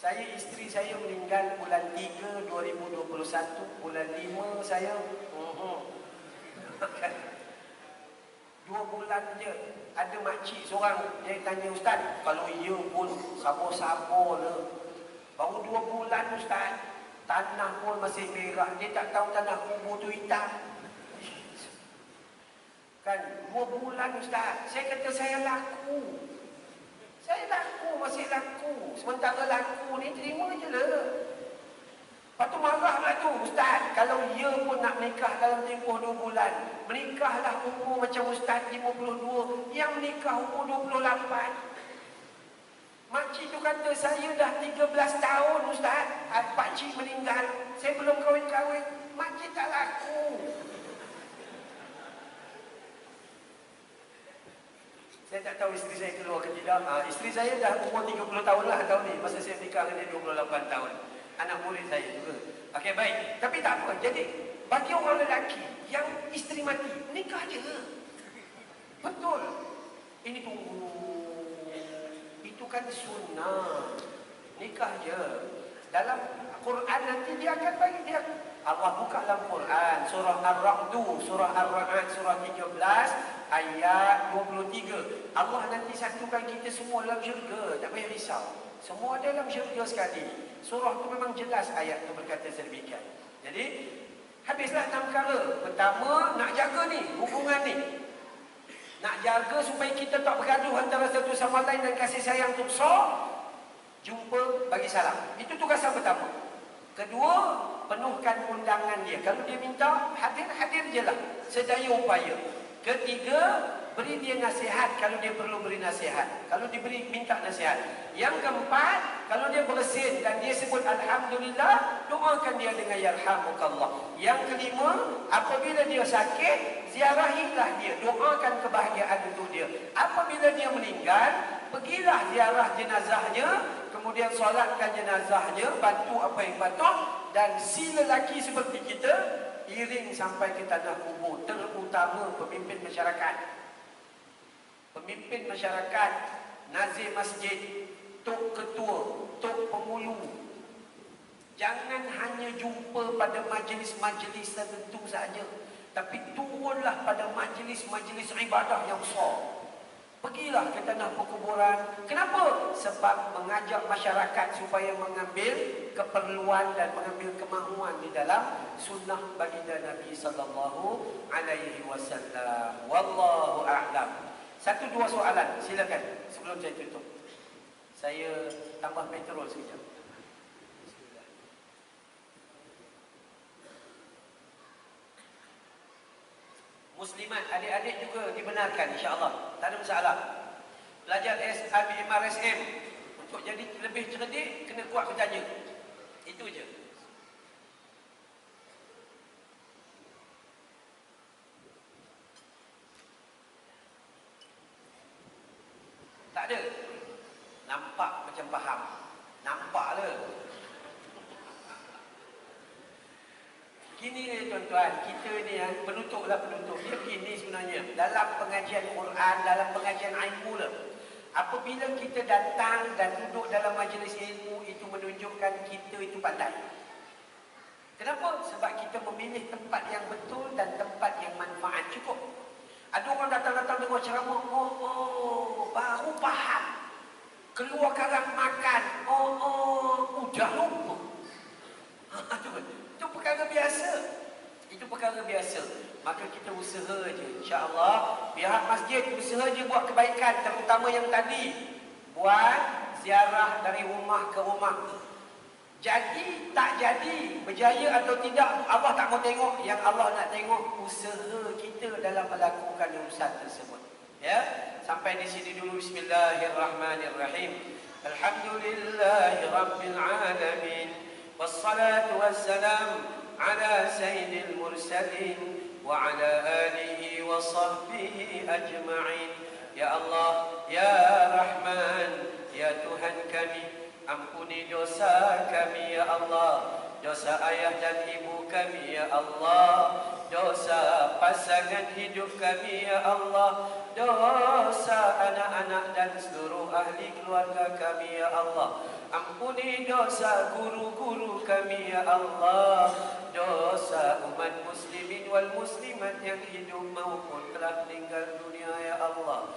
Isteri saya meninggal bulan 3 2021, bulan 5 saya 2 bulan je. Ada makcik seorang, dia tanya, Ustaz, kalau ia pun sabar-sabar lah. Baru 2 bulan Ustaz, tanah pun masih merah. Dia tak tahu tanah kubur tu hitam. Kan, 2 bulan Ustaz. Saya kata saya laku. Masih laku. Sementara laku ni terima je lah. Lepas tu marahlah tu, Ustaz, kalau ia pun nak menikah dalam tempoh 2 bulan, menikahlah umur macam Ustaz 52, yang menikah umur 28. Makcik tu kata, saya dah 13 tahun Ustaz, pakcik meninggal, saya belum kahwin-kahwin. Makcik tak laku. Saya tak tahu isteri saya keluar ke tidak. Isteri saya dah umur 30 tahun lah tahun ni. Masa saya nikah dengan dia 28 tahun. Anak murid saya juga. Okey, baik. Tapi tak apa. Jadi, bagi orang lelaki yang isteri mati, nikah je. Betul. Ini tunggu. Itu kan sunnah. Nikah je. Dalam Quran nanti dia akan bagi dia. Allah buka dalam Quran. Surah Ar-Ra'd, surah Ar-Ra'd, surah 13. Ayat 23. Allah nanti satukan kita semua dalam syurga. Tak payah risau. Semua dalam syurga sekali. Surah tu memang jelas ayat tu berkata sedemikian. Jadi, habislah 6 perkara. Pertama, nak jaga ni, hubungan ni. Nak jaga supaya kita tak bergaduh antara satu sama lain dan kasih sayang tu besar. Jumpa, bagi salam. Itu tugasan pertama. Kedua, penuhkan undangan dia. Kalau dia minta, hadir je lah. Sedaya upaya. Ketiga, beri dia nasihat kalau dia perlu beri nasihat. Kalau diberi, minta nasihat. Yang keempat, kalau dia bersin dan dia sebut Alhamdulillah, doakan dia dengan Yarhamukallah. Yang kelima, apabila dia sakit, ziarahilah dia. Doakan kebahagiaan untuk dia. Apabila dia meninggal, pergilah ziarah jenazahnya, kemudian solatkan jenazahnya, bantu apa yang patut. Dan si lelaki seperti kita, iring sampai ke tanah kubur. Terutama pemimpin masyarakat. Pemimpin masyarakat, nazir masjid, tok ketua, tok pengulu. Jangan hanya jumpa pada majlis-majlis tertentu saja, tapi turunlah pada majlis-majlis ibadah yang besar. Pergilah ke tanah perkuburan. Kenapa? Sebab mengajak masyarakat supaya mengambil keperluan dan mengambil kemahuan di dalam sunnah baginda Nabi sallallahu alaihi wasallam. Wallahu a'lam. 1-2 soalan, silakan sebelum saya tutup. Saya tambah petrol sekejap. Muslimat, adik-adik juga dibenarkan, insya-Allah. Tak ada masalah. Belajar MRSM untuk jadi lebih cerdik, kena kuat bertanya. Itu je. Tak ada. Nampak macam faham. Nampak le. Gini ni tuan-tuan, kita ni penutuplah penutup. Dia begini sebenarnya. Dalam pengajian Quran, dalam pengajian ilmu lah. Apabila kita datang dan duduk dalam majlis ilmu, itu menunjukkan kita itu pandai. Kenapa? Sebab kita memilih tempat yang betul dan tempat yang manfaat. Cukup. Ada orang datang-datang dengar ceramah, baru faham. Keluar karang makan, udah lupa. Itu perkara biasa. Itu perkara biasa. Maka kita usaha je. InsyaAllah, pihak masjid usaha je buat kebaikan. Terutama yang tadi. Buat ziarah dari rumah ke rumah. Jadi, tak jadi, berjaya atau tidak, Allah tak mau tengok. Yang Allah nak tengok usaha kita dalam melakukan urusan tersebut. Ya, sampai di sini dulu. Bismillahirrahmanirrahim. Alhamdulillahirabbil alamin. Wassalatu wassalam ala sayyidil mursalin wa ala alihi wa sahbihi ajma'in. Ya Allah, ya Rahman, ya Tuhan kami, ampuni dosa kami ya Allah, dosa ayah dan ibu kami ya Allah, dosa pasangan hidup kami ya Allah, dosa anak-anak dan seluruh ahli keluarga kami ya Allah. Ampuni dosa guru-guru kami ya Allah, dosa umat muslimin wal muslimat yang hidup maupun telah meninggal dunia ya Allah.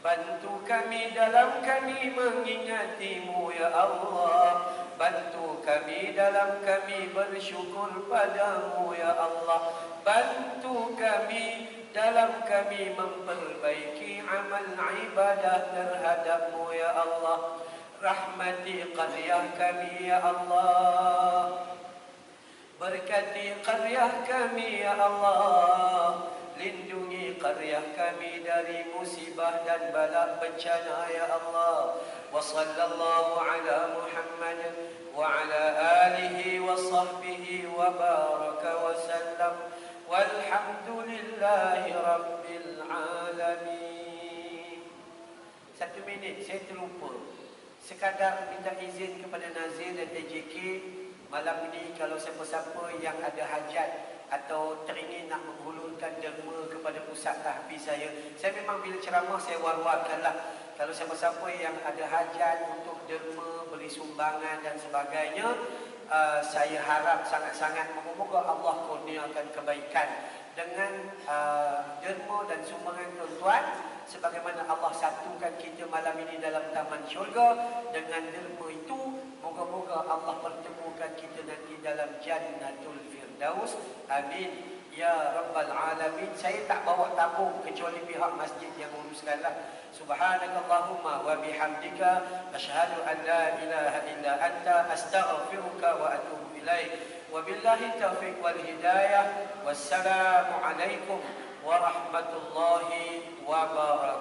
Bantu kami dalam kami mengingatimu ya Allah. Bantu kami dalam kami bersyukur padamu ya Allah. Bantu kami dalam kami memperbaiki amal ibadah terhadapmu ya Allah. Rahmati qaryah kami ya Allah. Berkati qaryah kami ya Allah. Lindungi qaryah kami dari musibah dan bala bencana ya Allah. Wa sallallahu ala Muhammad wa ala alihi wa sahbihi wa baraka wa sallam. Walhamdulillahi rabbil alamin. 1 minit saya terlupa. Sekadar minta izin kepada Nazir dan TJK malam ini kalau siapa-siapa yang ada hajat atau teringin nak menghulurkan derma kepada pusat tahfiz saya memang bila ceramah saya war-warkanlah. Kalau siapa-siapa yang ada hajat untuk derma, beri sumbangan dan sebagainya, saya harap sangat-sangat moga-moga Allah kurniakan kebaikan dengan derma dan sumbangan tuan-tuan. Sebagaimana Allah satukan kita malam ini dalam taman syurga, dengan derma itu moga-moga Allah pertemukan kita nanti dalam Jannatul Firdaus. Amin ya rabbal alamin. Saya tak bawa tabung kecuali pihak masjid yang uruskanlah. Subhanakallahumma wa bihamdika asyhadu an la ilaha illa anta astaghfiruka wa atubu ilaik. Wabillahi taufiq wal hidayah. Wassalamu alaikum warahmatullahi wabarakatuh.